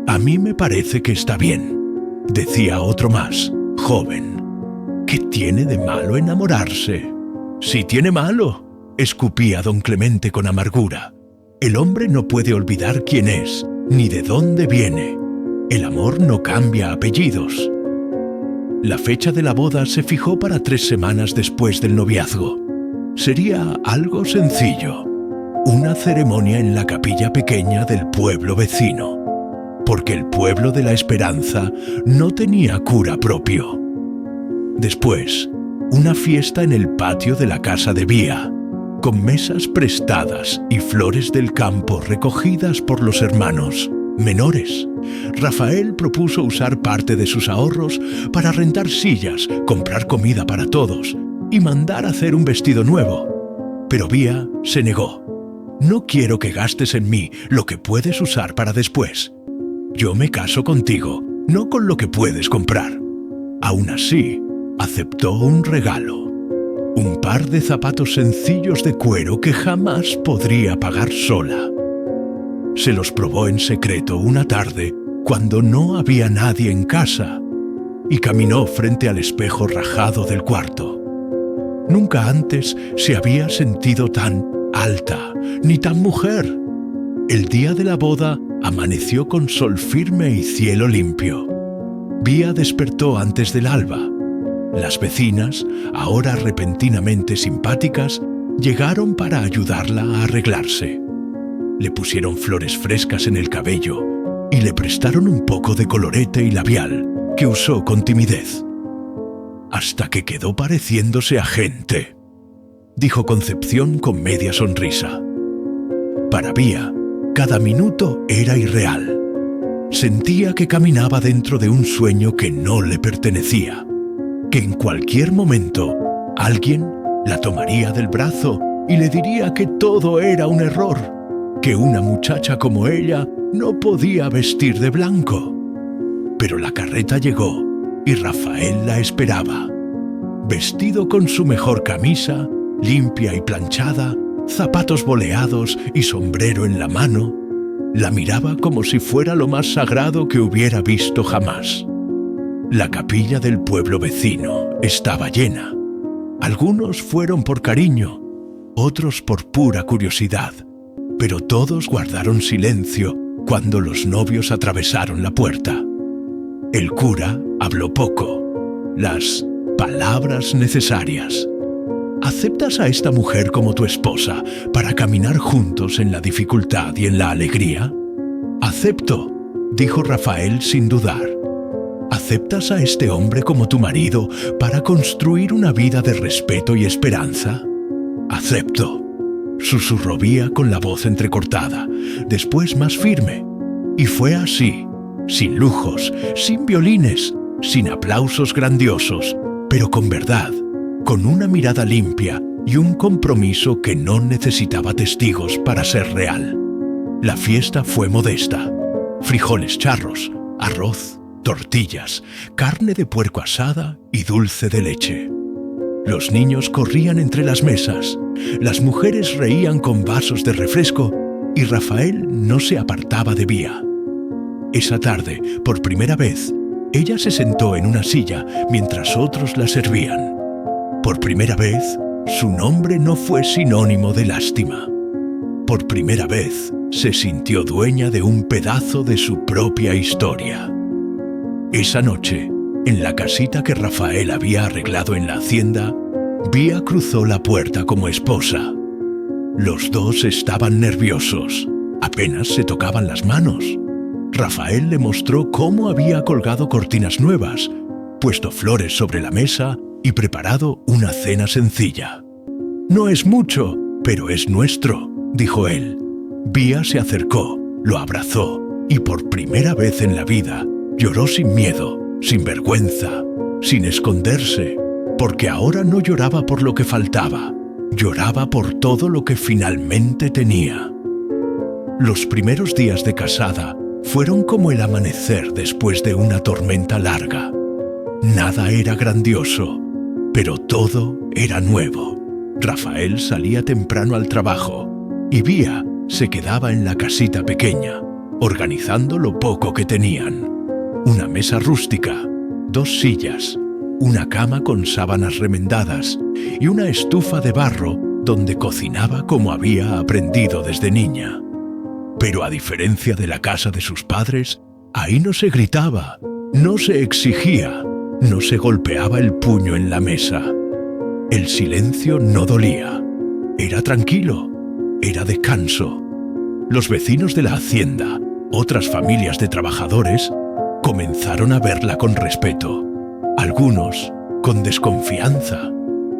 A mí me parece que está bien, decía otro más, joven. ¿Qué tiene de malo enamorarse? Sí tiene malo, escupía don Clemente con amargura. El hombre no puede olvidar quién es, ni de dónde viene. El amor no cambia apellidos. La fecha de la boda se fijó para 3 semanas después del noviazgo. Sería algo sencillo, una ceremonia en la capilla pequeña del pueblo vecino, porque el pueblo de la Esperanza no tenía cura propio. Después, una fiesta en el patio de la casa de Vía, con mesas prestadas y flores del campo recogidas por los hermanos menores. Rafael propuso usar parte de sus ahorros para rentar sillas, comprar comida para todos y mandar hacer un vestido nuevo. Pero Vía se negó. No quiero que gastes en mí lo que puedes usar para después. Yo me caso contigo, no con lo que puedes comprar. Aún así, aceptó un regalo. Un par de zapatos sencillos de cuero que jamás podría pagar sola. Se los probó en secreto una tarde cuando no había nadie en casa y caminó frente al espejo rajado del cuarto. Nunca antes se había sentido tan alta ni tan mujer. El día de la boda amaneció con sol firme y cielo limpio. Vía despertó antes del alba. Las vecinas, ahora repentinamente simpáticas, llegaron para ayudarla a arreglarse. Le pusieron flores frescas en el cabello y le prestaron un poco de colorete y labial que usó con timidez. Hasta que quedó pareciéndose a gente, dijo Concepción con media sonrisa. Para Vía, cada minuto era irreal. Sentía que caminaba dentro de un sueño que no le pertenecía, que en cualquier momento alguien la tomaría del brazo y le diría que todo era un error, que una muchacha como ella no podía vestir de blanco. Pero la carreta llegó y Rafael la esperaba. Vestido con su mejor camisa, limpia y planchada, zapatos boleados y sombrero en la mano, la miraba como si fuera lo más sagrado que hubiera visto jamás. La capilla del pueblo vecino estaba llena. Algunos fueron por cariño, otros por pura curiosidad, pero todos guardaron silencio cuando los novios atravesaron la puerta. El cura habló poco, las palabras necesarias. ¿Aceptas a esta mujer como tu esposa para caminar juntos en la dificultad y en la alegría? Acepto, dijo Rafael sin dudar. ¿Aceptas a este hombre como tu marido para construir una vida de respeto y esperanza? Acepto, susurró Vía con la voz entrecortada, después más firme. Y fue así, sin lujos, sin violines, sin aplausos grandiosos, pero con verdad, con una mirada limpia y un compromiso que no necesitaba testigos para ser real. La fiesta fue modesta. Frijoles charros, arroz, tortillas, carne de puerco asada y dulce de leche. Los niños corrían entre las mesas, las mujeres reían con vasos de refresco y Rafael no se apartaba de Vía. Esa tarde, por primera vez, ella se sentó en una silla mientras otros la servían. Por primera vez, su nombre no fue sinónimo de lástima. Por primera vez, se sintió dueña de un pedazo de su propia historia. Esa noche, en la casita que Rafael había arreglado en la hacienda, Vía cruzó la puerta como esposa. Los dos estaban nerviosos, apenas se tocaban las manos. Rafael le mostró cómo había colgado cortinas nuevas, puesto flores sobre la mesa y preparado una cena sencilla. «No es mucho, pero es nuestro», dijo él. Vía se acercó, lo abrazó y por primera vez en la vida lloró sin miedo, sin vergüenza, sin esconderse, porque ahora no lloraba por lo que faltaba, lloraba por todo lo que finalmente tenía. Los primeros días de casada fueron como el amanecer después de una tormenta larga. Nada era grandioso, pero todo era nuevo. Rafael salía temprano al trabajo y Vía se quedaba en la casita pequeña, organizando lo poco que tenían. Una mesa rústica, 2 sillas, una cama con sábanas remendadas y una estufa de barro donde cocinaba como había aprendido desde niña. Pero a diferencia de la casa de sus padres, ahí no se gritaba, no se exigía, No se golpeaba el puño en la mesa. El silencio no dolía. Era tranquilo. Era descanso. Los vecinos de la hacienda, otras familias de trabajadores, comenzaron a verla con respeto. Algunos con desconfianza.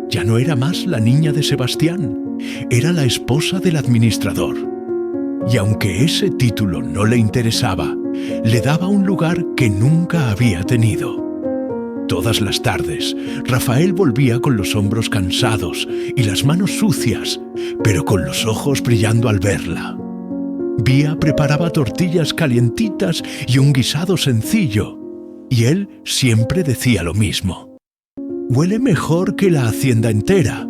Ya no era más la niña de Sebastián, era la esposa del administrador. Y aunque ese título no le interesaba, le daba un lugar que nunca había tenido. Todas las tardes, Rafael volvía con los hombros cansados y las manos sucias, pero con los ojos brillando al verla. Vía preparaba tortillas calientitas y un guisado sencillo, y él siempre decía lo mismo: «Huele mejor que la hacienda entera».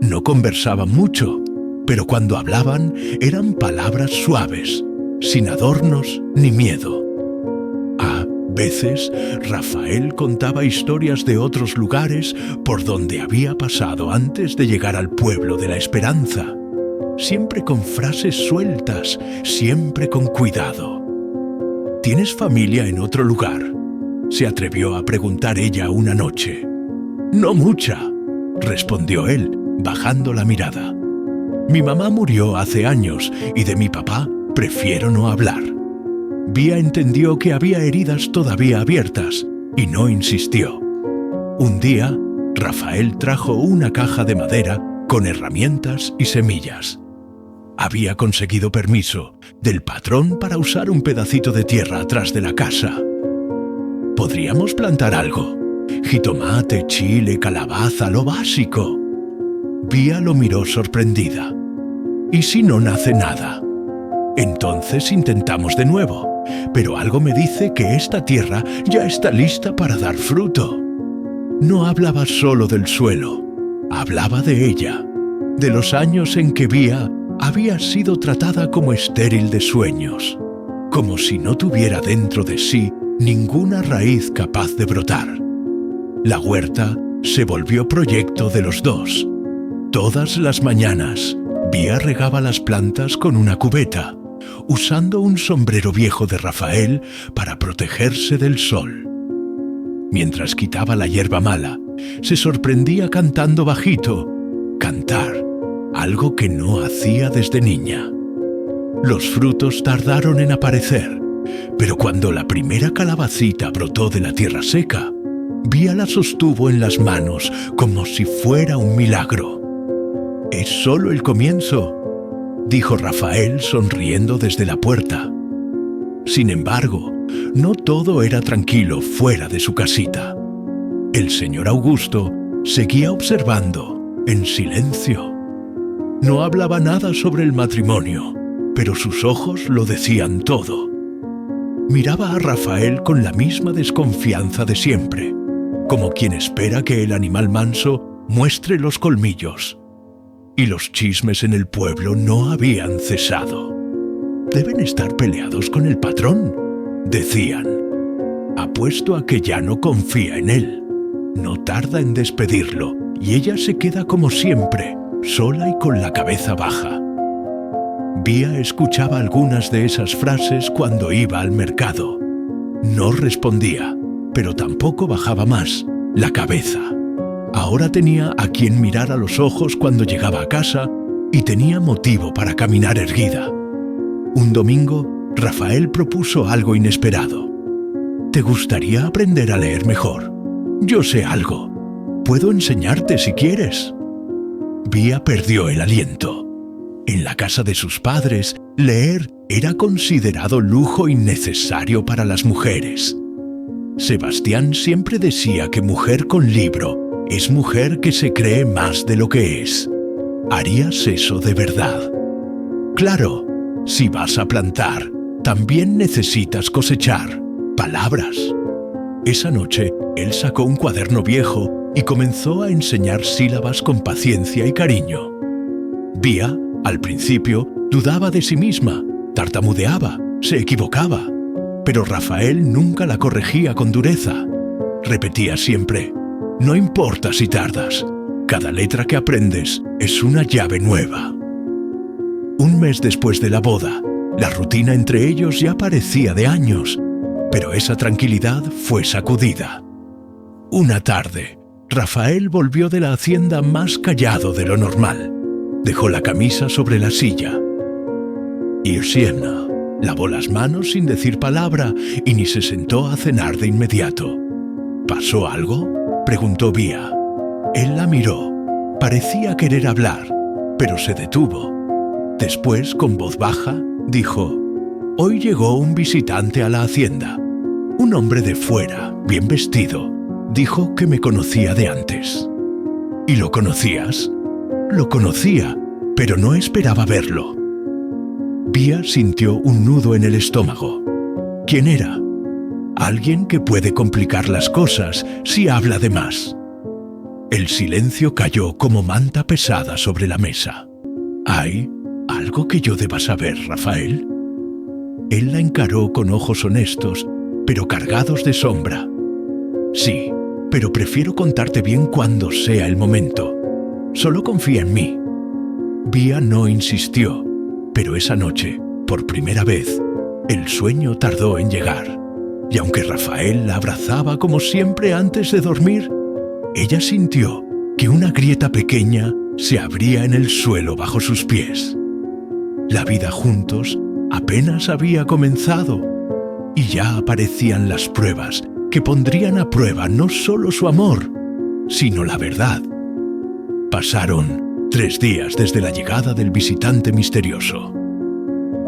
No conversaban mucho, pero cuando hablaban eran palabras suaves, sin adornos ni miedo. A veces, Rafael contaba historias de otros lugares por donde había pasado antes de llegar al pueblo de la Esperanza, siempre con frases sueltas, siempre con cuidado. ¿Tienes familia en otro lugar?, se atrevió a preguntar ella una noche. «No mucha», respondió él, bajando la mirada. «Mi mamá murió hace años y de mi papá prefiero no hablar». Vía entendió que había heridas todavía abiertas y no insistió. Un día, Rafael trajo una caja de madera con herramientas y semillas. Había conseguido permiso del patrón para usar un pedacito de tierra atrás de la casa. «Podríamos plantar algo. Jitomate, chile, calabaza, lo básico». Vía lo miró sorprendida. «¿Y si no nace nada?». «Entonces intentamos de nuevo, pero algo me dice que esta tierra ya está lista para dar fruto». No hablaba solo del suelo, hablaba de ella, de los años en que Vía había sido tratada como estéril de sueños, como si no tuviera dentro de sí ninguna raíz capaz de brotar. La huerta se volvió proyecto de los dos. Todas las mañanas, Vía regaba las plantas con una cubeta, usando un sombrero viejo de Rafael para protegerse del sol. Mientras quitaba la hierba mala, se sorprendía cantando bajito. Cantar, algo que no hacía desde niña. Los frutos tardaron en aparecer, pero cuando la primera calabacita brotó de la tierra seca, Vía la sostuvo en las manos como si fuera un milagro. «Es solo el comienzo», dijo Rafael sonriendo desde la puerta. Sin embargo, no todo era tranquilo fuera de su casita. El señor Augusto seguía observando, en silencio. No hablaba nada sobre el matrimonio, pero sus ojos lo decían todo. Miraba a Rafael con la misma desconfianza de siempre, como quien espera que el animal manso muestre los colmillos. Y los chismes en el pueblo no habían cesado. «Deben estar peleados con el patrón», decían. «Apuesto a que ya no confía en él. No tarda en despedirlo y ella se queda como siempre, sola y con la cabeza baja». Vía escuchaba algunas de esas frases cuando iba al mercado. No respondía, pero tampoco bajaba más la cabeza. Ahora tenía a quien mirar a los ojos cuando llegaba a casa y tenía motivo para caminar erguida. Un domingo, Rafael propuso algo inesperado. «¿Te gustaría aprender a leer mejor? Yo sé algo. Puedo enseñarte si quieres». Vía perdió el aliento. En la casa de sus padres, leer era considerado lujo innecesario para las mujeres. Sebastián siempre decía que mujer con libro es mujer que se cree más de lo que es. ¿Harías eso de verdad? Claro, si vas a plantar, también necesitas cosechar palabras. Esa noche, él sacó un cuaderno viejo y comenzó a enseñar sílabas con paciencia y cariño. Vía, al principio, dudaba de sí misma, tartamudeaba, se equivocaba, pero Rafael nunca la corregía con dureza. Repetía siempre: «No importa si tardas, cada letra que aprendes es una llave nueva». Un mes después de la boda, la rutina entre ellos ya parecía de años, pero esa tranquilidad fue sacudida. Una tarde, Rafael volvió de la hacienda más callado de lo normal. Dejó la camisa sobre la silla. Irsiena lavó las manos sin decir palabra y ni se sentó a cenar de inmediato. ¿Pasó algo?, preguntó Vía. Él la miró. Parecía querer hablar, pero se detuvo. Después, con voz baja, dijo: «Hoy llegó un visitante a la hacienda. Un hombre de fuera, bien vestido. Dijo que me conocía de antes». «¿Y lo conocías?» «Lo conocía, pero no esperaba verlo». Vía sintió un nudo en el estómago. ¿Quién era? Alguien que puede complicar las cosas si habla de más. El silencio cayó como manta pesada sobre la mesa. ¿Hay algo que yo deba saber, Rafael? Él la encaró con ojos honestos, pero cargados de sombra. Sí, pero prefiero contarte bien cuando sea el momento. Solo confía en mí. Vía no insistió, pero esa noche, por primera vez, el sueño tardó en llegar. Y aunque Rafael la abrazaba como siempre antes de dormir, ella sintió que una grieta pequeña se abría en el suelo bajo sus pies. La vida juntos apenas había comenzado y ya aparecían las pruebas que pondrían a prueba no solo su amor, sino la verdad. Pasaron 3 días desde la llegada del visitante misterioso.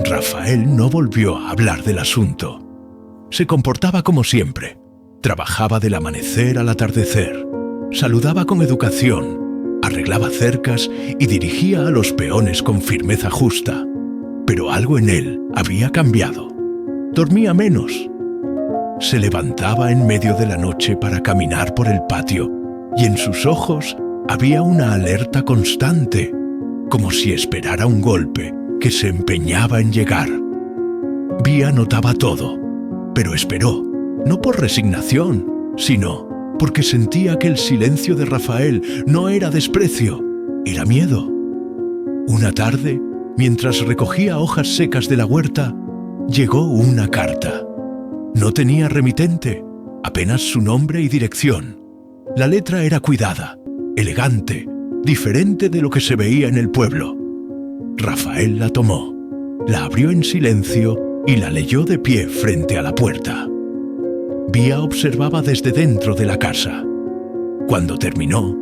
Rafael no volvió a hablar del asunto. Se comportaba como siempre. Trabajaba del amanecer al atardecer. Saludaba con educación, arreglaba cercas y dirigía a los peones con firmeza justa. Pero algo en él había cambiado. Dormía menos. Se levantaba en medio de la noche para caminar por el patio y en sus ojos había una alerta constante, como si esperara un golpe que se empeñaba en llegar. Vía notaba todo, pero esperó, no por resignación, sino porque sentía que el silencio de Rafael no era desprecio, era miedo. Una tarde, mientras recogía hojas secas de la huerta, llegó una carta. No tenía remitente, apenas su nombre y dirección. La letra era cuidada, elegante, diferente de lo que se veía en el pueblo. Rafael la tomó, la abrió en silencio y la leyó de pie frente a la puerta. Vía observaba desde dentro de la casa. Cuando terminó,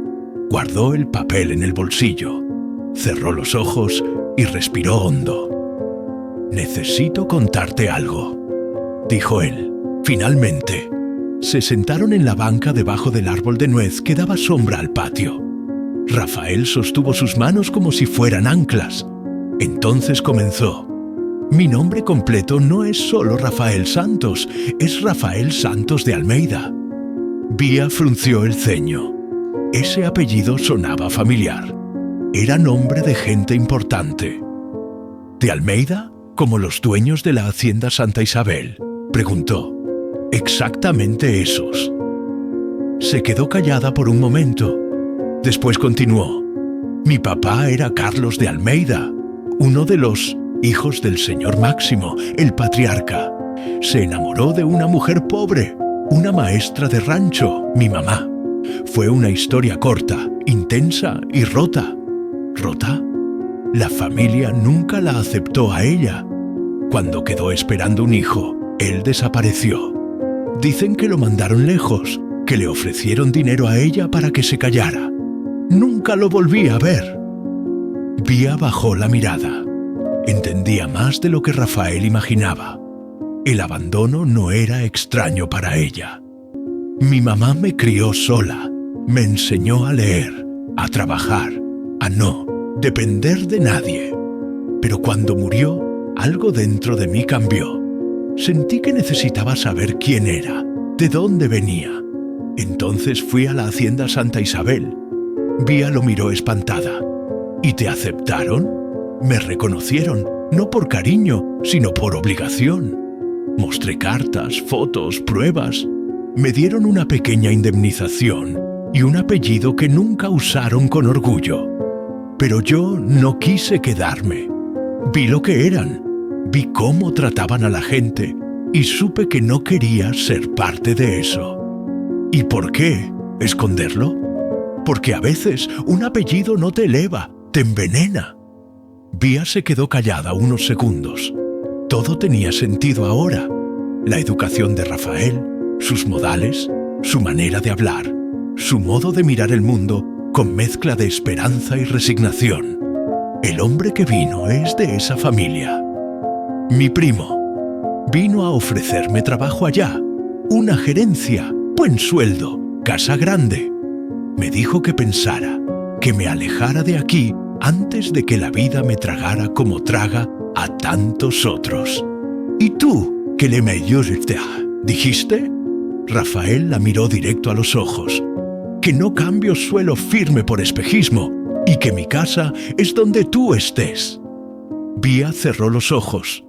guardó el papel en el bolsillo, cerró los ojos y respiró hondo. «Necesito contarte algo», dijo él. Finalmente, se sentaron en la banca debajo del árbol de nuez que daba sombra al patio. Rafael sostuvo sus manos como si fueran anclas. Entonces comenzó: «Mi nombre completo no es solo Rafael Santos, es Rafael Santos de Almeida». Vía frunció el ceño. Ese apellido sonaba familiar. Era nombre de gente importante. «¿De Almeida? ¿Como los dueños de la hacienda Santa Isabel?», preguntó. «Exactamente esos». Se quedó callada por un momento. Después continuó: «Mi papá era Carlos de Almeida, uno de los hijos del señor Máximo, el patriarca. Se enamoró de una mujer pobre, una maestra de rancho, mi mamá. Fue una historia corta, intensa y rota». ¿Rota? La familia nunca la aceptó a ella. Cuando quedó esperando un hijo, él desapareció. Dicen que lo mandaron lejos, que le ofrecieron dinero a ella para que se callara. Nunca lo volví a ver». Vía bajó la mirada. Entendía más de lo que Rafael imaginaba. El abandono no era extraño para ella. «Mi mamá me crió sola, me enseñó a leer, a trabajar, a no depender de nadie. Pero cuando murió, algo dentro de mí cambió. Sentí que necesitaba saber quién era, de dónde venía. Entonces fui a la hacienda Santa Isabel». Vía lo miró espantada. «¿Y te aceptaron?» «Me reconocieron, no por cariño, sino por obligación. Mostré cartas, fotos, pruebas. Me dieron una pequeña indemnización y un apellido que nunca usaron con orgullo. Pero yo no quise quedarme. Vi lo que eran, vi cómo trataban a la gente y supe que no quería ser parte de eso. ¿Y por qué esconderlo? Porque a veces un apellido no te eleva, te envenena. Vía se quedó callada unos segundos. Todo tenía sentido ahora. La educación de Rafael, sus modales, su manera de hablar, su modo de mirar el mundo con mezcla de esperanza y resignación. El hombre que vino es de esa familia. Mi primo vino a ofrecerme trabajo allá, una gerencia, buen sueldo, casa grande. Me dijo que pensara, que me alejara de aquí antes de que la vida me tragara como traga a tantos otros. ¿Y tú, qué le mayorité, dijiste? Rafael la miró directo a los ojos. Que no cambio suelo firme por espejismo y que mi casa es donde tú estés. Vía cerró los ojos.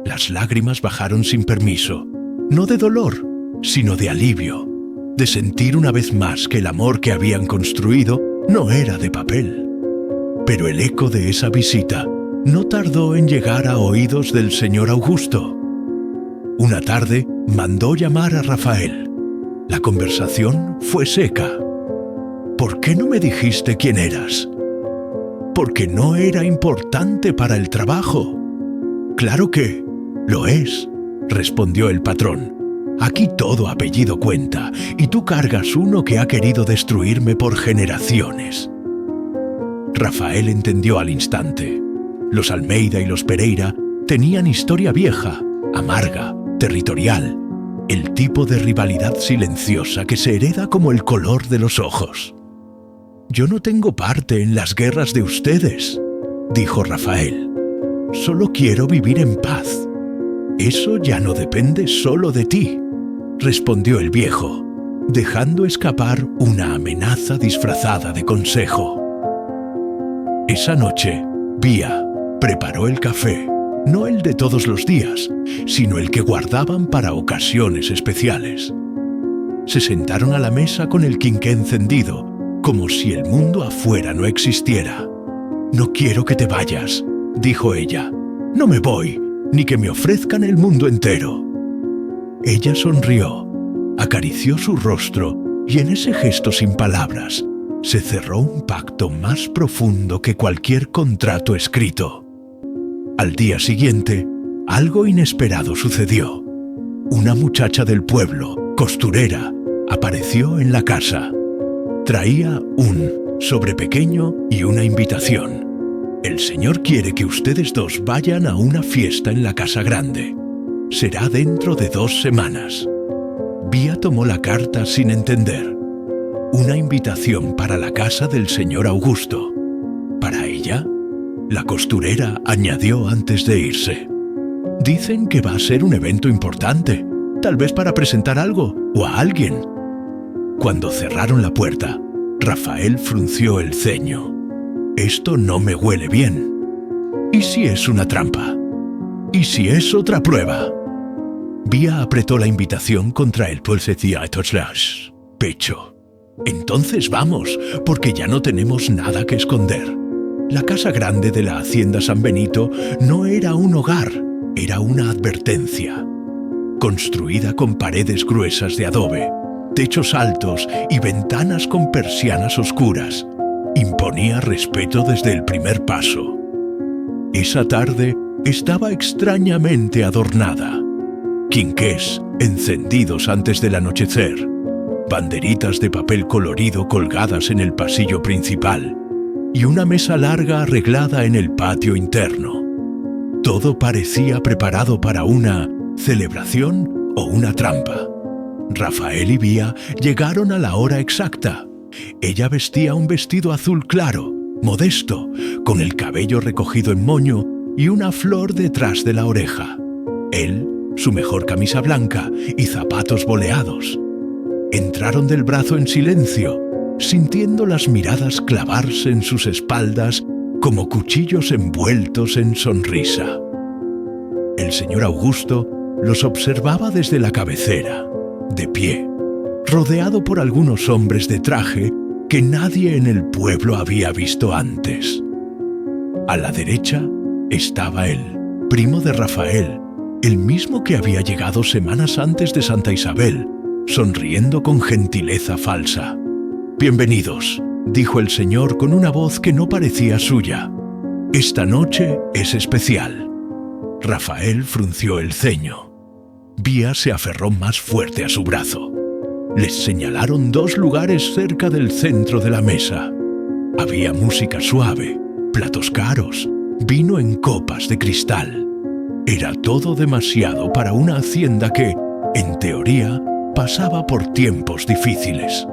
Las lágrimas bajaron sin permiso, no de dolor, sino de alivio, de sentir una vez más que el amor que habían construido no era de papel. Pero el eco de esa visita no tardó en llegar a oídos del señor Augusto. Una tarde mandó llamar a Rafael. La conversación fue seca. ¿Por qué no me dijiste quién eras? Porque no era importante para el trabajo. Claro que lo es, respondió el patrón. Aquí todo apellido cuenta, y tú cargas uno que ha querido destruirme por generaciones. Rafael entendió al instante. Los Almeida y los Pereira tenían historia vieja, amarga, territorial, el tipo de rivalidad silenciosa que se hereda como el color de los ojos. Yo no tengo parte en las guerras de ustedes, dijo Rafael. Solo quiero vivir en paz. Eso ya no depende solo de ti, respondió el viejo, dejando escapar una amenaza disfrazada de consejo. Esa noche, Vía preparó el café, no el de todos los días, sino el que guardaban para ocasiones especiales. Se sentaron a la mesa con el quinqué encendido, como si el mundo afuera no existiera. «No quiero que te vayas», dijo ella. «No me voy, ni que me ofrezcan el mundo entero». Ella sonrió, acarició su rostro y en ese gesto sin palabras se cerró un pacto más profundo que cualquier contrato escrito. Al día siguiente, algo inesperado sucedió. Una muchacha del pueblo, costurera, apareció en la casa. Traía un sobre pequeño y una invitación. «El señor quiere que ustedes dos vayan a una fiesta en la casa grande. Será dentro de 2 semanas». Vía tomó la carta sin entender. Una invitación para la casa del señor Augusto. ¿Para ella? La costurera añadió antes de irse. «Dicen que va a ser un evento importante, tal vez para presentar algo o a alguien». Cuando cerraron la puerta, Rafael frunció el ceño. «Esto no me huele bien. ¿Y si es una trampa? ¿Y si es otra prueba?» Vía apretó la invitación contra el pecho. «Entonces vamos, porque ya no tenemos nada que esconder». La casa grande de la hacienda San Benito no era un hogar, era una advertencia. Construida con paredes gruesas de adobe, techos altos y ventanas con persianas oscuras, imponía respeto desde el primer paso. Esa tarde estaba extrañamente adornada. Quinqués encendidos antes del anochecer, banderitas de papel colorido colgadas en el pasillo principal y una mesa larga arreglada en el patio interno. Todo parecía preparado para una celebración o una trampa. Rafael y Vía llegaron a la hora exacta. Ella vestía un vestido azul claro, modesto, con el cabello recogido en moño y una flor detrás de la oreja. Él, su mejor camisa blanca y zapatos boleados. Entraron del brazo en silencio, sintiendo las miradas clavarse en sus espaldas como cuchillos envueltos en sonrisa. El señor Augusto los observaba desde la cabecera, de pie, rodeado por algunos hombres de traje que nadie en el pueblo había visto antes. A la derecha estaba él, primo de Rafael, el mismo que había llegado semanas antes de Santa Isabel, sonriendo con gentileza falsa. «Bienvenidos», dijo el señor con una voz que no parecía suya. «Esta noche es especial». Rafael frunció el ceño. Vía se aferró más fuerte a su brazo. Les señalaron 2 lugares cerca del centro de la mesa. Había música suave, platos caros, vino en copas de cristal. Era todo demasiado para una hacienda que, en teoría, pasaba por tiempos difíciles.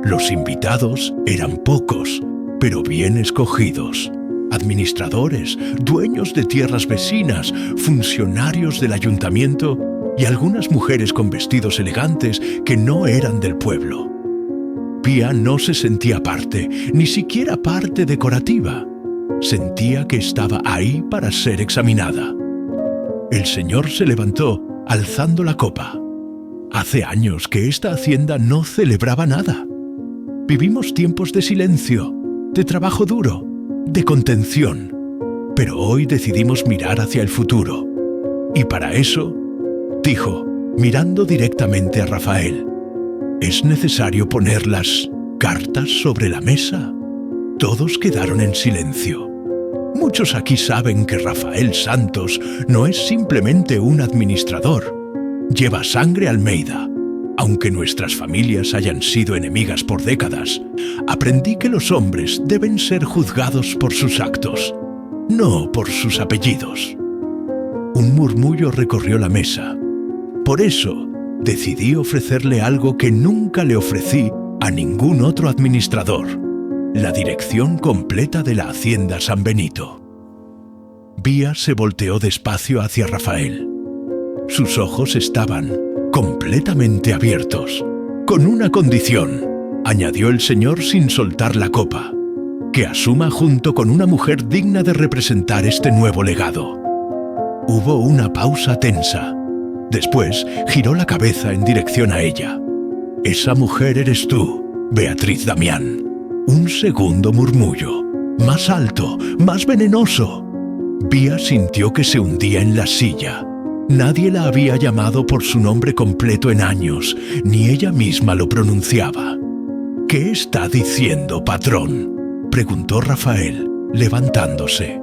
Los invitados eran pocos, pero bien escogidos. Administradores, dueños de tierras vecinas, funcionarios del ayuntamiento y algunas mujeres con vestidos elegantes que no eran del pueblo. Pía no se sentía parte, ni siquiera parte decorativa. Sentía que estaba ahí para ser examinada. El señor se levantó, alzando la copa. Hace años que esta hacienda no celebraba nada. Vivimos tiempos de silencio, de trabajo duro, de contención. Pero hoy decidimos mirar hacia el futuro. Y para eso, dijo, mirando directamente a Rafael, ¿es necesario poner las cartas sobre la mesa? Todos quedaron en silencio. Muchos aquí saben que Rafael Santos no es simplemente un administrador. Lleva sangre Almeida. Aunque nuestras familias hayan sido enemigas por décadas, aprendí que los hombres deben ser juzgados por sus actos, no por sus apellidos. Un murmullo recorrió la mesa. Por eso, decidí ofrecerle algo que nunca le ofrecí a ningún otro administrador: la dirección completa de la Hacienda San Benito. Vía se volteó despacio hacia Rafael. Sus ojos estaban completamente abiertos. «Con una condición», añadió el señor sin soltar la copa: «que asuma junto con una mujer digna de representar este nuevo legado». Hubo una pausa tensa. Después giró la cabeza en dirección a ella. «Esa mujer eres tú, Beatriz Damián». Un segundo murmullo, más alto, más venenoso. Vía sintió que se hundía en la silla. Nadie la había llamado por su nombre completo en años, ni ella misma lo pronunciaba. «¿Qué está diciendo, patrón?», preguntó Rafael, levantándose.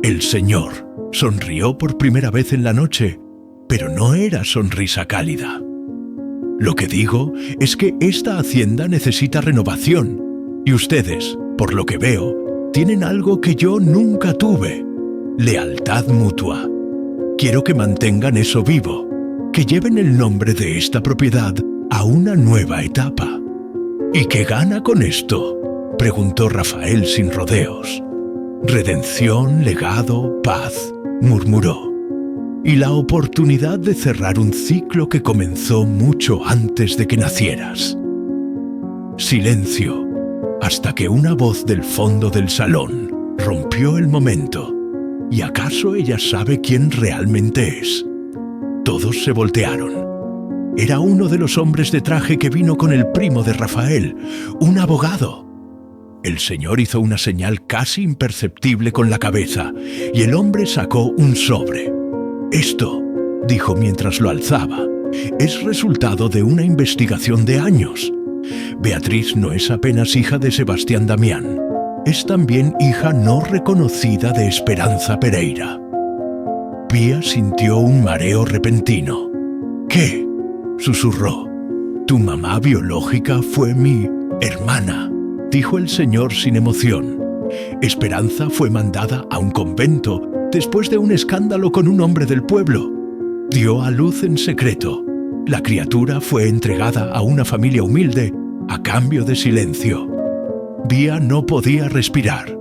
El señor sonrió por primera vez en la noche, pero no era sonrisa cálida. «Lo que digo es que esta hacienda necesita renovación, y ustedes, por lo que veo, tienen algo que yo nunca tuve: lealtad mutua. Quiero que mantengan eso vivo, que lleven el nombre de esta propiedad a una nueva etapa». «¿Y qué gana con esto?», preguntó Rafael sin rodeos. «Redención, legado, paz», murmuró. «Y la oportunidad de cerrar un ciclo que comenzó mucho antes de que nacieras». Silencio, hasta que una voz del fondo del salón rompió el momento. ¿Y acaso ella sabe quién realmente es? Todos se voltearon. Era uno de los hombres de traje que vino con el primo de Rafael, un abogado. El señor hizo una señal casi imperceptible con la cabeza, y el hombre sacó un sobre. «Esto», dijo mientras lo alzaba, «es resultado de una investigación de años. Beatriz no es apenas hija de Sebastián Damián. Es también hija no reconocida de Esperanza Pereira». Pía sintió un mareo repentino. «¿Qué?», susurró. «Tu mamá biológica fue mi hermana», dijo el señor sin emoción. «Esperanza fue mandada a un convento después de un escándalo con un hombre del pueblo. Dio a luz en secreto. La criatura fue entregada a una familia humilde a cambio de silencio». Vía no podía respirar.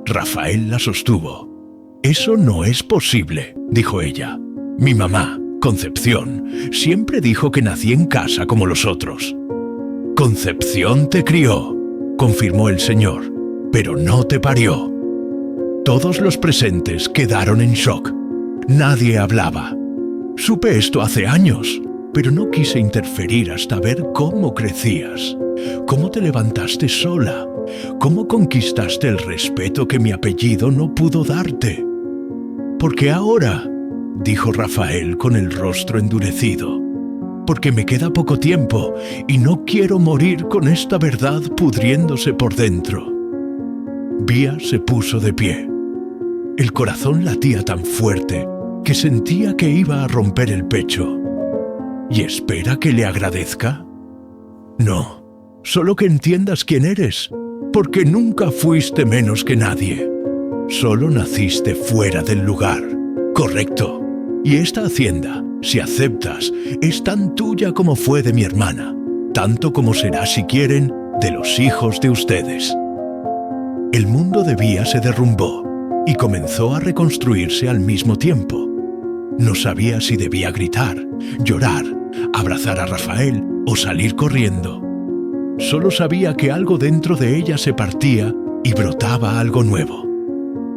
Rafael la sostuvo. «Eso no es posible», dijo ella. «Mi mamá, Concepción, siempre dijo que nací en casa como los otros». «Concepción te crió», confirmó el señor, «pero no te parió». Todos los presentes quedaron en shock. Nadie hablaba. «Supe esto hace años, pero no quise interferir hasta ver cómo crecías, cómo te levantaste sola, cómo conquistaste el respeto que mi apellido no pudo darte. Porque ahora», dijo Rafael con el rostro endurecido, porque me queda poco tiempo y no quiero morir con esta verdad pudriéndose por dentro. Vía se puso de pie. El corazón latía tan fuerte que sentía que iba a romper el pecho. ¿Y espera que le agradezca? No, solo que entiendas quién eres, porque nunca fuiste menos que nadie. Solo naciste fuera del lugar. Correcto. Y esta hacienda, si aceptas, es tan tuya como fue de mi hermana, tanto como será, si quieren, de los hijos de ustedes. El mundo de Vía se derrumbó y comenzó a reconstruirse al mismo tiempo. No sabía si debía gritar, llorar, abrazar a Rafael o salir corriendo. Solo sabía que algo dentro de ella se partía y brotaba algo nuevo.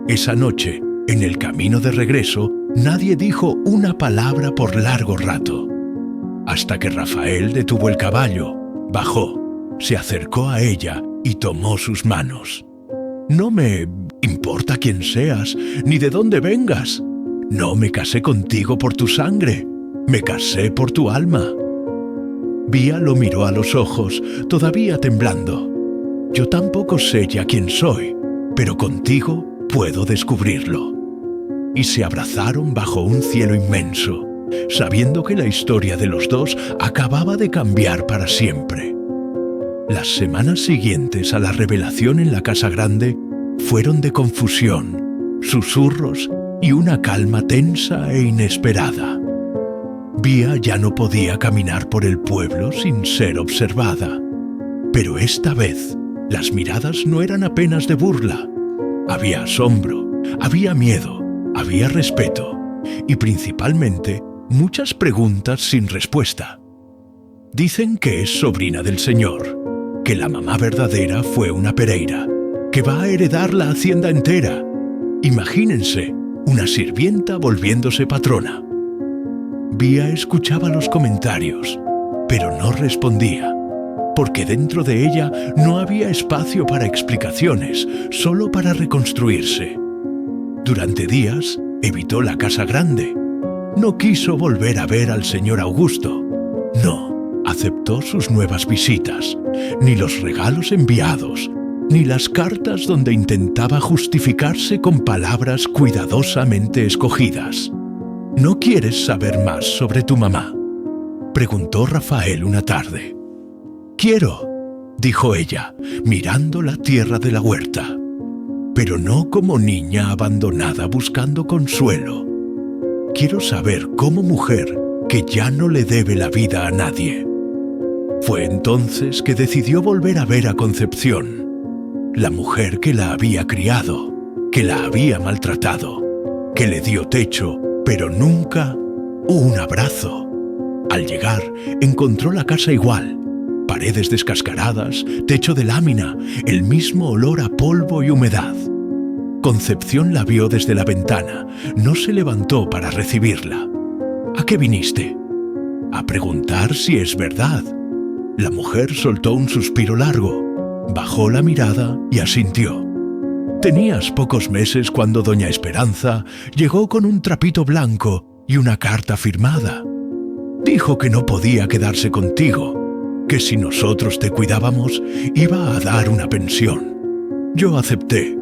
Esa noche, en el camino de regreso, nadie dijo una palabra por largo rato. Hasta que Rafael detuvo el caballo, bajó, se acercó a ella y tomó sus manos. No me importa quién seas, ni de dónde vengas. No me casé contigo por tu sangre, me casé por tu alma. Vía lo miró a los ojos, todavía temblando. Yo tampoco sé ya quién soy, pero contigo puedo descubrirlo. Y se abrazaron bajo un cielo inmenso, sabiendo que la historia de los dos acababa de cambiar para siempre. Las semanas siguientes a la revelación en la casa grande fueron de confusión, susurros y una calma tensa e inesperada. Vía ya no podía caminar por el pueblo sin ser observada. Pero esta vez, las miradas no eran apenas de burla. Había asombro, había miedo, había respeto y principalmente muchas preguntas sin respuesta. Dicen que es sobrina del señor, que la mamá verdadera fue una Pereira, que va a heredar la hacienda entera. Imagínense, una sirvienta volviéndose patrona. Vía escuchaba los comentarios, pero no respondía, porque dentro de ella no había espacio para explicaciones, solo para reconstruirse. Durante días evitó la casa grande. No quiso volver a ver al señor Augusto. No aceptó sus nuevas visitas, ni los regalos enviados, ni las cartas donde intentaba justificarse con palabras cuidadosamente escogidas. ¿No quieres saber más sobre tu mamá?, preguntó Rafael una tarde. Quiero, dijo ella, mirando la tierra de la huerta, pero no como niña abandonada buscando consuelo. Quiero saber como mujer que ya no le debe la vida a nadie. Fue entonces que decidió volver a ver a Concepción, la mujer que la había criado, que la había maltratado, que le dio techo, pero nunca un abrazo. Al llegar, encontró la casa igual, paredes descascaradas, techo de lámina, el mismo olor a polvo y humedad. Concepción la vio desde la ventana, no se levantó para recibirla. ¿A qué viniste? A preguntar si es verdad. La mujer soltó un suspiro largo, bajó la mirada y asintió. Tenías pocos meses cuando doña Esperanza llegó con un trapito blanco y una carta firmada. Dijo que no podía quedarse contigo, que si nosotros te cuidábamos iba a dar una pensión. Yo acepté.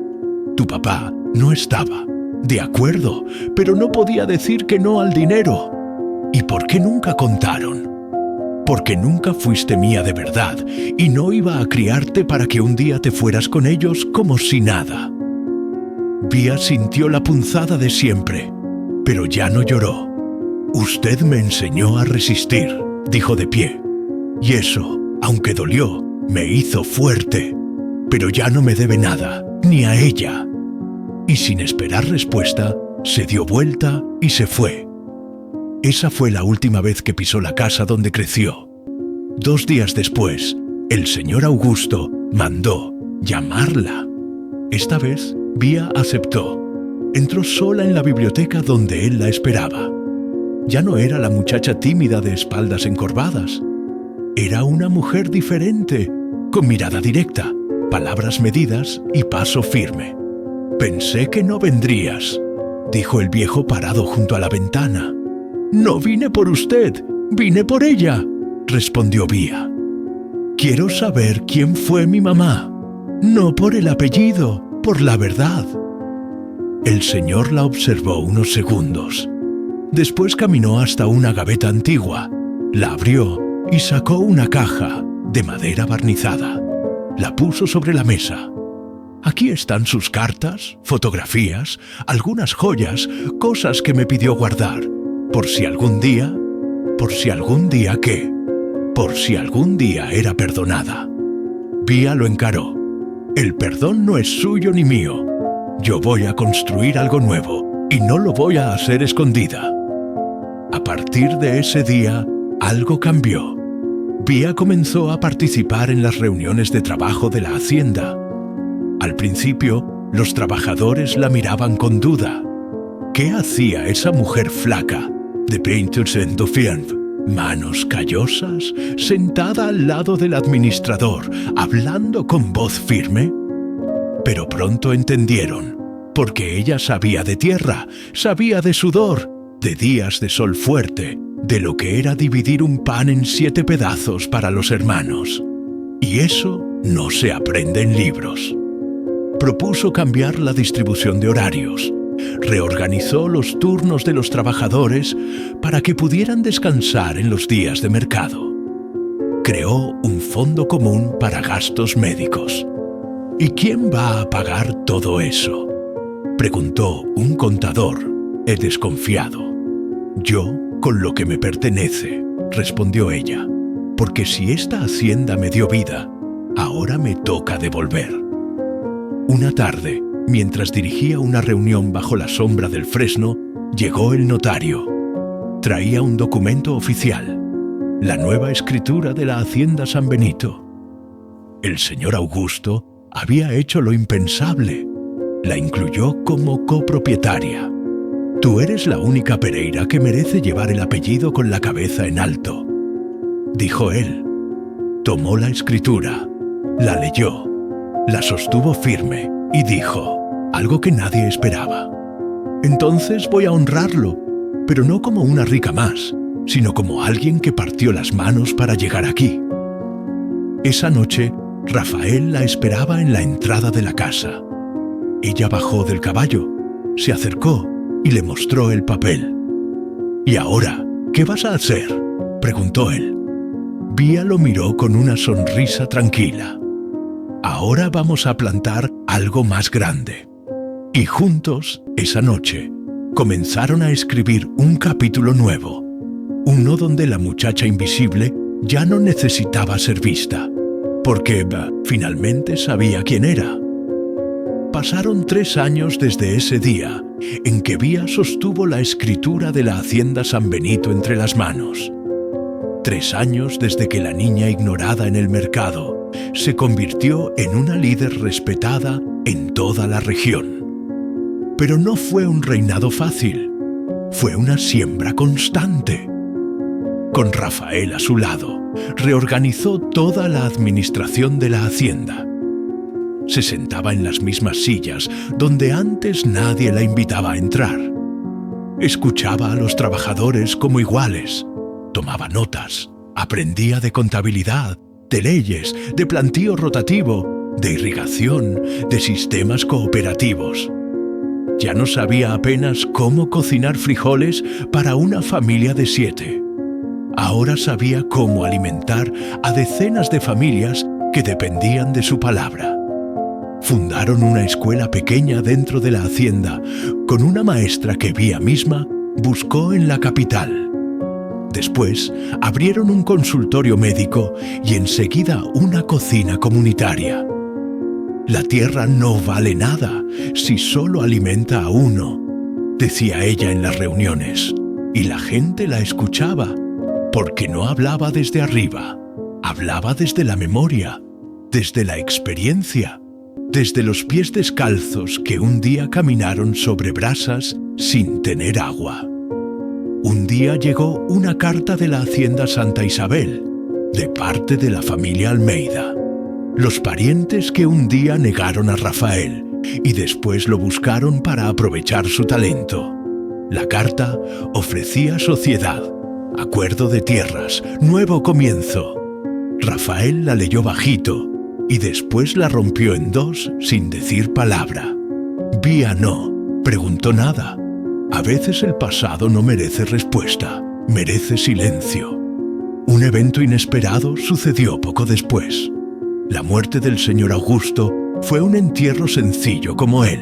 Tu papá no estaba. De acuerdo, pero no podía decir que no al dinero. ¿Y por qué nunca contaron? Porque nunca fuiste mía de verdad y no iba a criarte para que un día te fueras con ellos como si nada. Vía sintió la punzada de siempre, pero ya no lloró. Usted me enseñó a resistir, dijo de pie. Y eso, aunque dolió, me hizo fuerte. Pero ya no me debe nada, ni a ella. Y sin esperar respuesta, se dio vuelta y se fue. Esa fue la última vez que pisó la casa donde creció. 2 días después, el señor Augusto mandó llamarla. Esta vez, Vía aceptó. Entró sola en la biblioteca donde él la esperaba. Ya no era la muchacha tímida de espaldas encorvadas. Era una mujer diferente, con mirada directa, palabras medidas y paso firme. Pensé que no vendrías, dijo el viejo parado junto a la ventana. No vine por usted, Vine por ella, respondió Vía. Quiero saber quién fue mi mamá, no por el apellido, por la verdad. El señor la observó unos segundos. Después caminó hasta una gaveta antigua, la abrió y sacó una caja de madera barnizada. La puso sobre la mesa. Aquí están sus cartas, fotografías, algunas joyas, cosas que me pidió guardar, por si algún día ¿qué? Por si algún día era perdonada. Vía lo encaró. El perdón no es suyo ni mío. Yo voy a construir algo nuevo y no lo voy a hacer escondida. A partir de ese día, algo cambió. Vía comenzó a participar en las reuniones de trabajo de la hacienda. Al principio, los trabajadores la miraban con duda. ¿Qué hacía esa mujer flaca, de 29, manos callosas, sentada al lado del administrador, hablando con voz firme? Pero pronto entendieron, porque ella sabía de tierra, sabía de sudor, de días de sol fuerte, de lo que era dividir un pan en 7 pedazos para los hermanos. Y eso no se aprende en libros. Propuso cambiar la distribución de horarios. Reorganizó los turnos de los trabajadores para que pudieran descansar en los días de mercado. Creó un fondo común para gastos médicos. ¿Y quién va a pagar todo eso?, preguntó un contador, desconfiado. Yo, con lo que me pertenece, respondió ella, porque si esta hacienda me dio vida, ahora me toca devolver. Una tarde, mientras dirigía una reunión bajo la sombra del fresno, llegó el notario. Traía un documento oficial, la nueva escritura de la Hacienda San Benito. El señor Augusto había hecho lo impensable. La incluyó como copropietaria. Tú eres la única Pereira que merece llevar el apellido con la cabeza en alto, dijo él. Tomó la escritura, la leyó, la sostuvo firme y dijo algo que nadie esperaba. Entonces voy a honrarlo, pero no como una rica más, sino como alguien que partió las manos para llegar aquí. Esa noche, Rafael la esperaba en la entrada de la casa. Ella bajó del caballo, se acercó y le mostró el papel. «¿Y ahora qué vas a hacer?», preguntó él. Vía lo miró con una sonrisa tranquila. «Ahora vamos a plantar algo más grande». Y juntos, esa noche, comenzaron a escribir un capítulo nuevo, uno donde la muchacha invisible ya no necesitaba ser vista, porque finalmente sabía quién era. Pasaron 3 años desde ese día en que Vía sostuvo la escritura de la Hacienda San Benito entre las manos. 3 años desde que la niña ignorada en el mercado se convirtió en una líder respetada en toda la región. Pero no fue un reinado fácil, fue una siembra constante. Con Rafael a su lado, reorganizó toda la administración de la hacienda. Se sentaba en las mismas sillas donde antes nadie la invitaba a entrar. Escuchaba a los trabajadores como iguales, tomaba notas, aprendía de contabilidad, de leyes, de plantío rotativo, de irrigación, de sistemas cooperativos. Ya no sabía apenas cómo cocinar frijoles para una familia de 7. Ahora sabía cómo alimentar a decenas de familias que dependían de su palabra. Fundaron una escuela pequeña dentro de la hacienda, con una maestra que Vía misma buscó en la capital. Después, abrieron un consultorio médico y enseguida una cocina comunitaria. La tierra no vale nada si solo alimenta a uno, decía ella en las reuniones, y la gente la escuchaba, porque no hablaba desde arriba, hablaba desde la memoria, desde la experiencia, desde los pies descalzos que un día caminaron sobre brasas sin tener agua. Un día llegó una carta de la Hacienda Santa Isabel, de parte de la familia Almeida, los parientes que un día negaron a Rafael y después lo buscaron para aprovechar su talento. La carta ofrecía sociedad, Acuerdo de tierras, nuevo comienzo. Rafael la leyó bajito y después la rompió en dos sin decir palabra. Vía no preguntó nada. A veces el pasado no merece respuesta, merece silencio. Un evento inesperado sucedió poco después. La muerte del señor Augusto fue un entierro sencillo como él,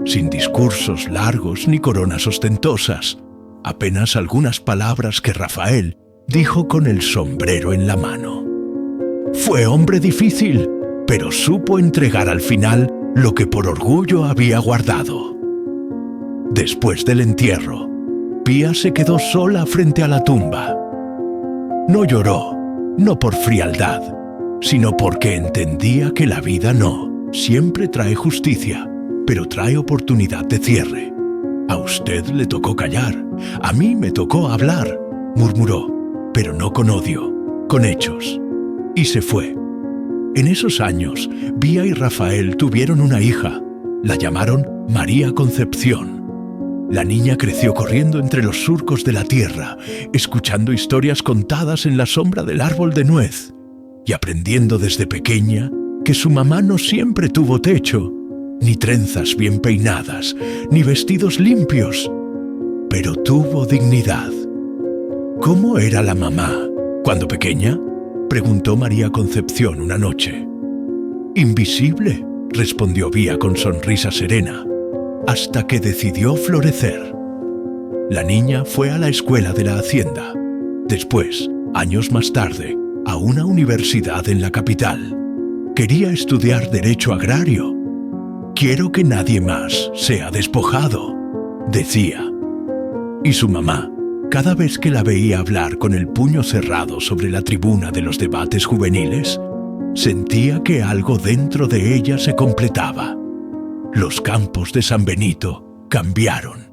sin discursos largos ni coronas ostentosas, apenas algunas palabras que Rafael dijo con el sombrero en la mano. Fue hombre difícil, pero supo entregar al final lo que por orgullo había guardado. Después del entierro, Pía se quedó sola frente a la tumba. No lloró, no por frialdad, sino porque entendía que la vida no siempre trae justicia, pero trae oportunidad de cierre. A usted le tocó callar, a mí me tocó hablar, murmuró, pero no con odio, con hechos. Y se fue. En esos años, Vía y Rafael tuvieron una hija. La llamaron María Concepción. La niña creció corriendo entre los surcos de la tierra, escuchando historias contadas en la sombra del árbol de nuez y aprendiendo desde pequeña que su mamá no siempre tuvo techo, ni trenzas bien peinadas, ni vestidos limpios, pero tuvo dignidad. ¿Cómo era la mamá cuando pequeña?, preguntó María Concepción una noche. Invisible, respondió Vía con sonrisa serena, hasta que decidió florecer. La niña fue a la escuela de la hacienda. Después, años más tarde, a una universidad en la capital. Quería estudiar Derecho Agrario. Quiero que nadie más sea despojado, decía. Y su mamá, cada vez que la veía hablar con el puño cerrado sobre la tribuna de los debates juveniles, sentía que algo dentro de ella se completaba. Los campos de San Benito cambiaron.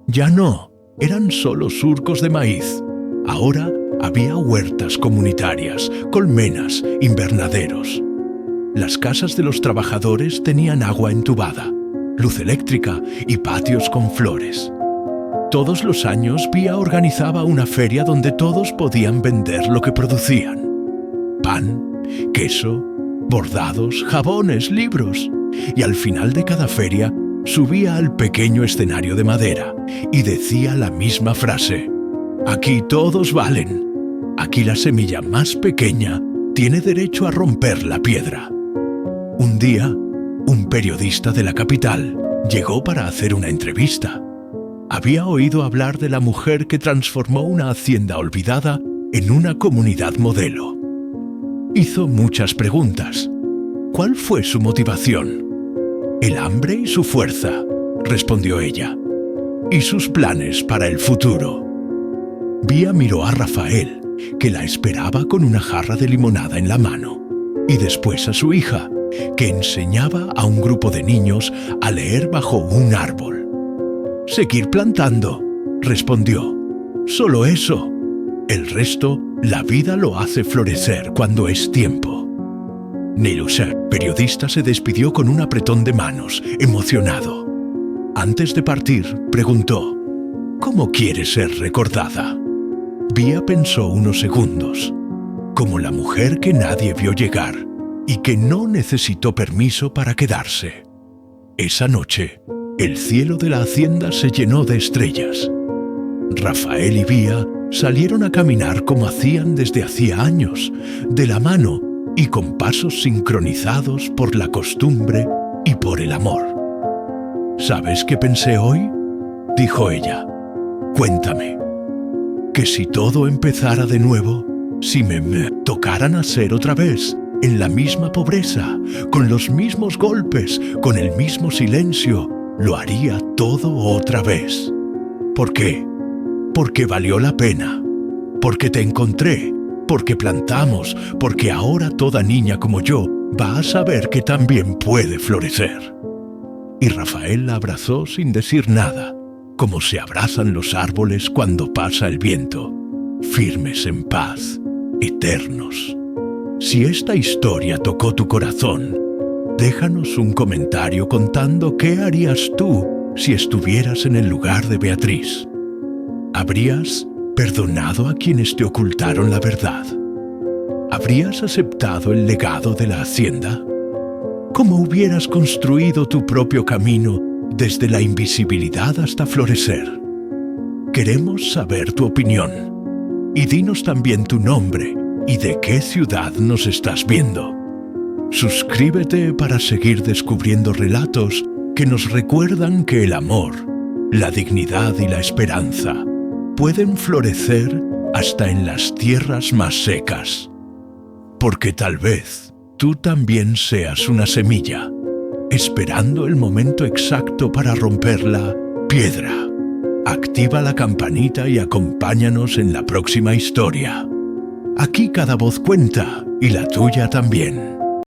Ya no eran solo surcos de maíz. Ahora había huertas comunitarias, colmenas, invernaderos. Las casas de los trabajadores tenían agua entubada, luz eléctrica y patios con flores. Todos los años Vía organizaba una feria donde todos podían vender lo que producían. Pan, queso, bordados, jabones, libros. Y al final de cada feria subía al pequeño escenario de madera y decía la misma frase: aquí todos valen. Aquí la semilla más pequeña tiene derecho a romper la piedra. Un día, un periodista de la capital llegó para hacer una entrevista. Había oído hablar de la mujer que transformó una hacienda olvidada en una comunidad modelo. Hizo muchas preguntas. ¿Cuál fue su motivación? El hambre y su fuerza, respondió ella. Y sus planes para el futuro. Vía miró a Rafael, que la esperaba con una jarra de limonada en la mano, y después a su hija, que enseñaba a un grupo de niños a leer bajo un árbol. Seguir plantando, respondió. Solo eso. El resto, la vida lo hace florecer cuando es tiempo. Nelusa, periodista, se despidió con un apretón de manos, emocionado. Antes de partir, preguntó: ¿cómo quieres ser recordada? Vía pensó unos segundos. Como la mujer que nadie vio llegar y que no necesitó permiso para quedarse. Esa noche, el cielo de la hacienda se llenó de estrellas. Rafael y Vía salieron a caminar como hacían desde hacía años, de la mano y con pasos sincronizados por la costumbre y por el amor. ¿Sabes qué pensé hoy?, dijo ella. Cuéntame. Que si todo empezara de nuevo, si me tocara nacer otra vez, en la misma pobreza, con los mismos golpes, con el mismo silencio, lo haría todo otra vez. ¿Por qué? Porque valió la pena, porque te encontré, porque plantamos, porque ahora toda niña como yo va a saber que también puede florecer. Y Rafael la abrazó sin decir nada, como se abrazan los árboles cuando pasa el viento, firmes en paz, eternos. Si esta historia tocó tu corazón, déjanos un comentario contando qué harías tú si estuvieras en el lugar de Beatriz. ¿Habrías ¿Perdonado a quienes te ocultaron la verdad? ¿Habrías aceptado el legado de la hacienda? ¿Cómo hubieras construido tu propio camino desde la invisibilidad hasta florecer? Queremos saber tu opinión. Y dinos también tu nombre y de qué ciudad nos estás viendo. Suscríbete para seguir descubriendo relatos que nos recuerdan que el amor, la dignidad y la esperanza pueden florecer hasta en las tierras más secas. Porque tal vez tú también seas una semilla, esperando el momento exacto para romper la piedra. Activa la campanita y acompáñanos en la próxima historia. Aquí cada voz cuenta y la tuya también.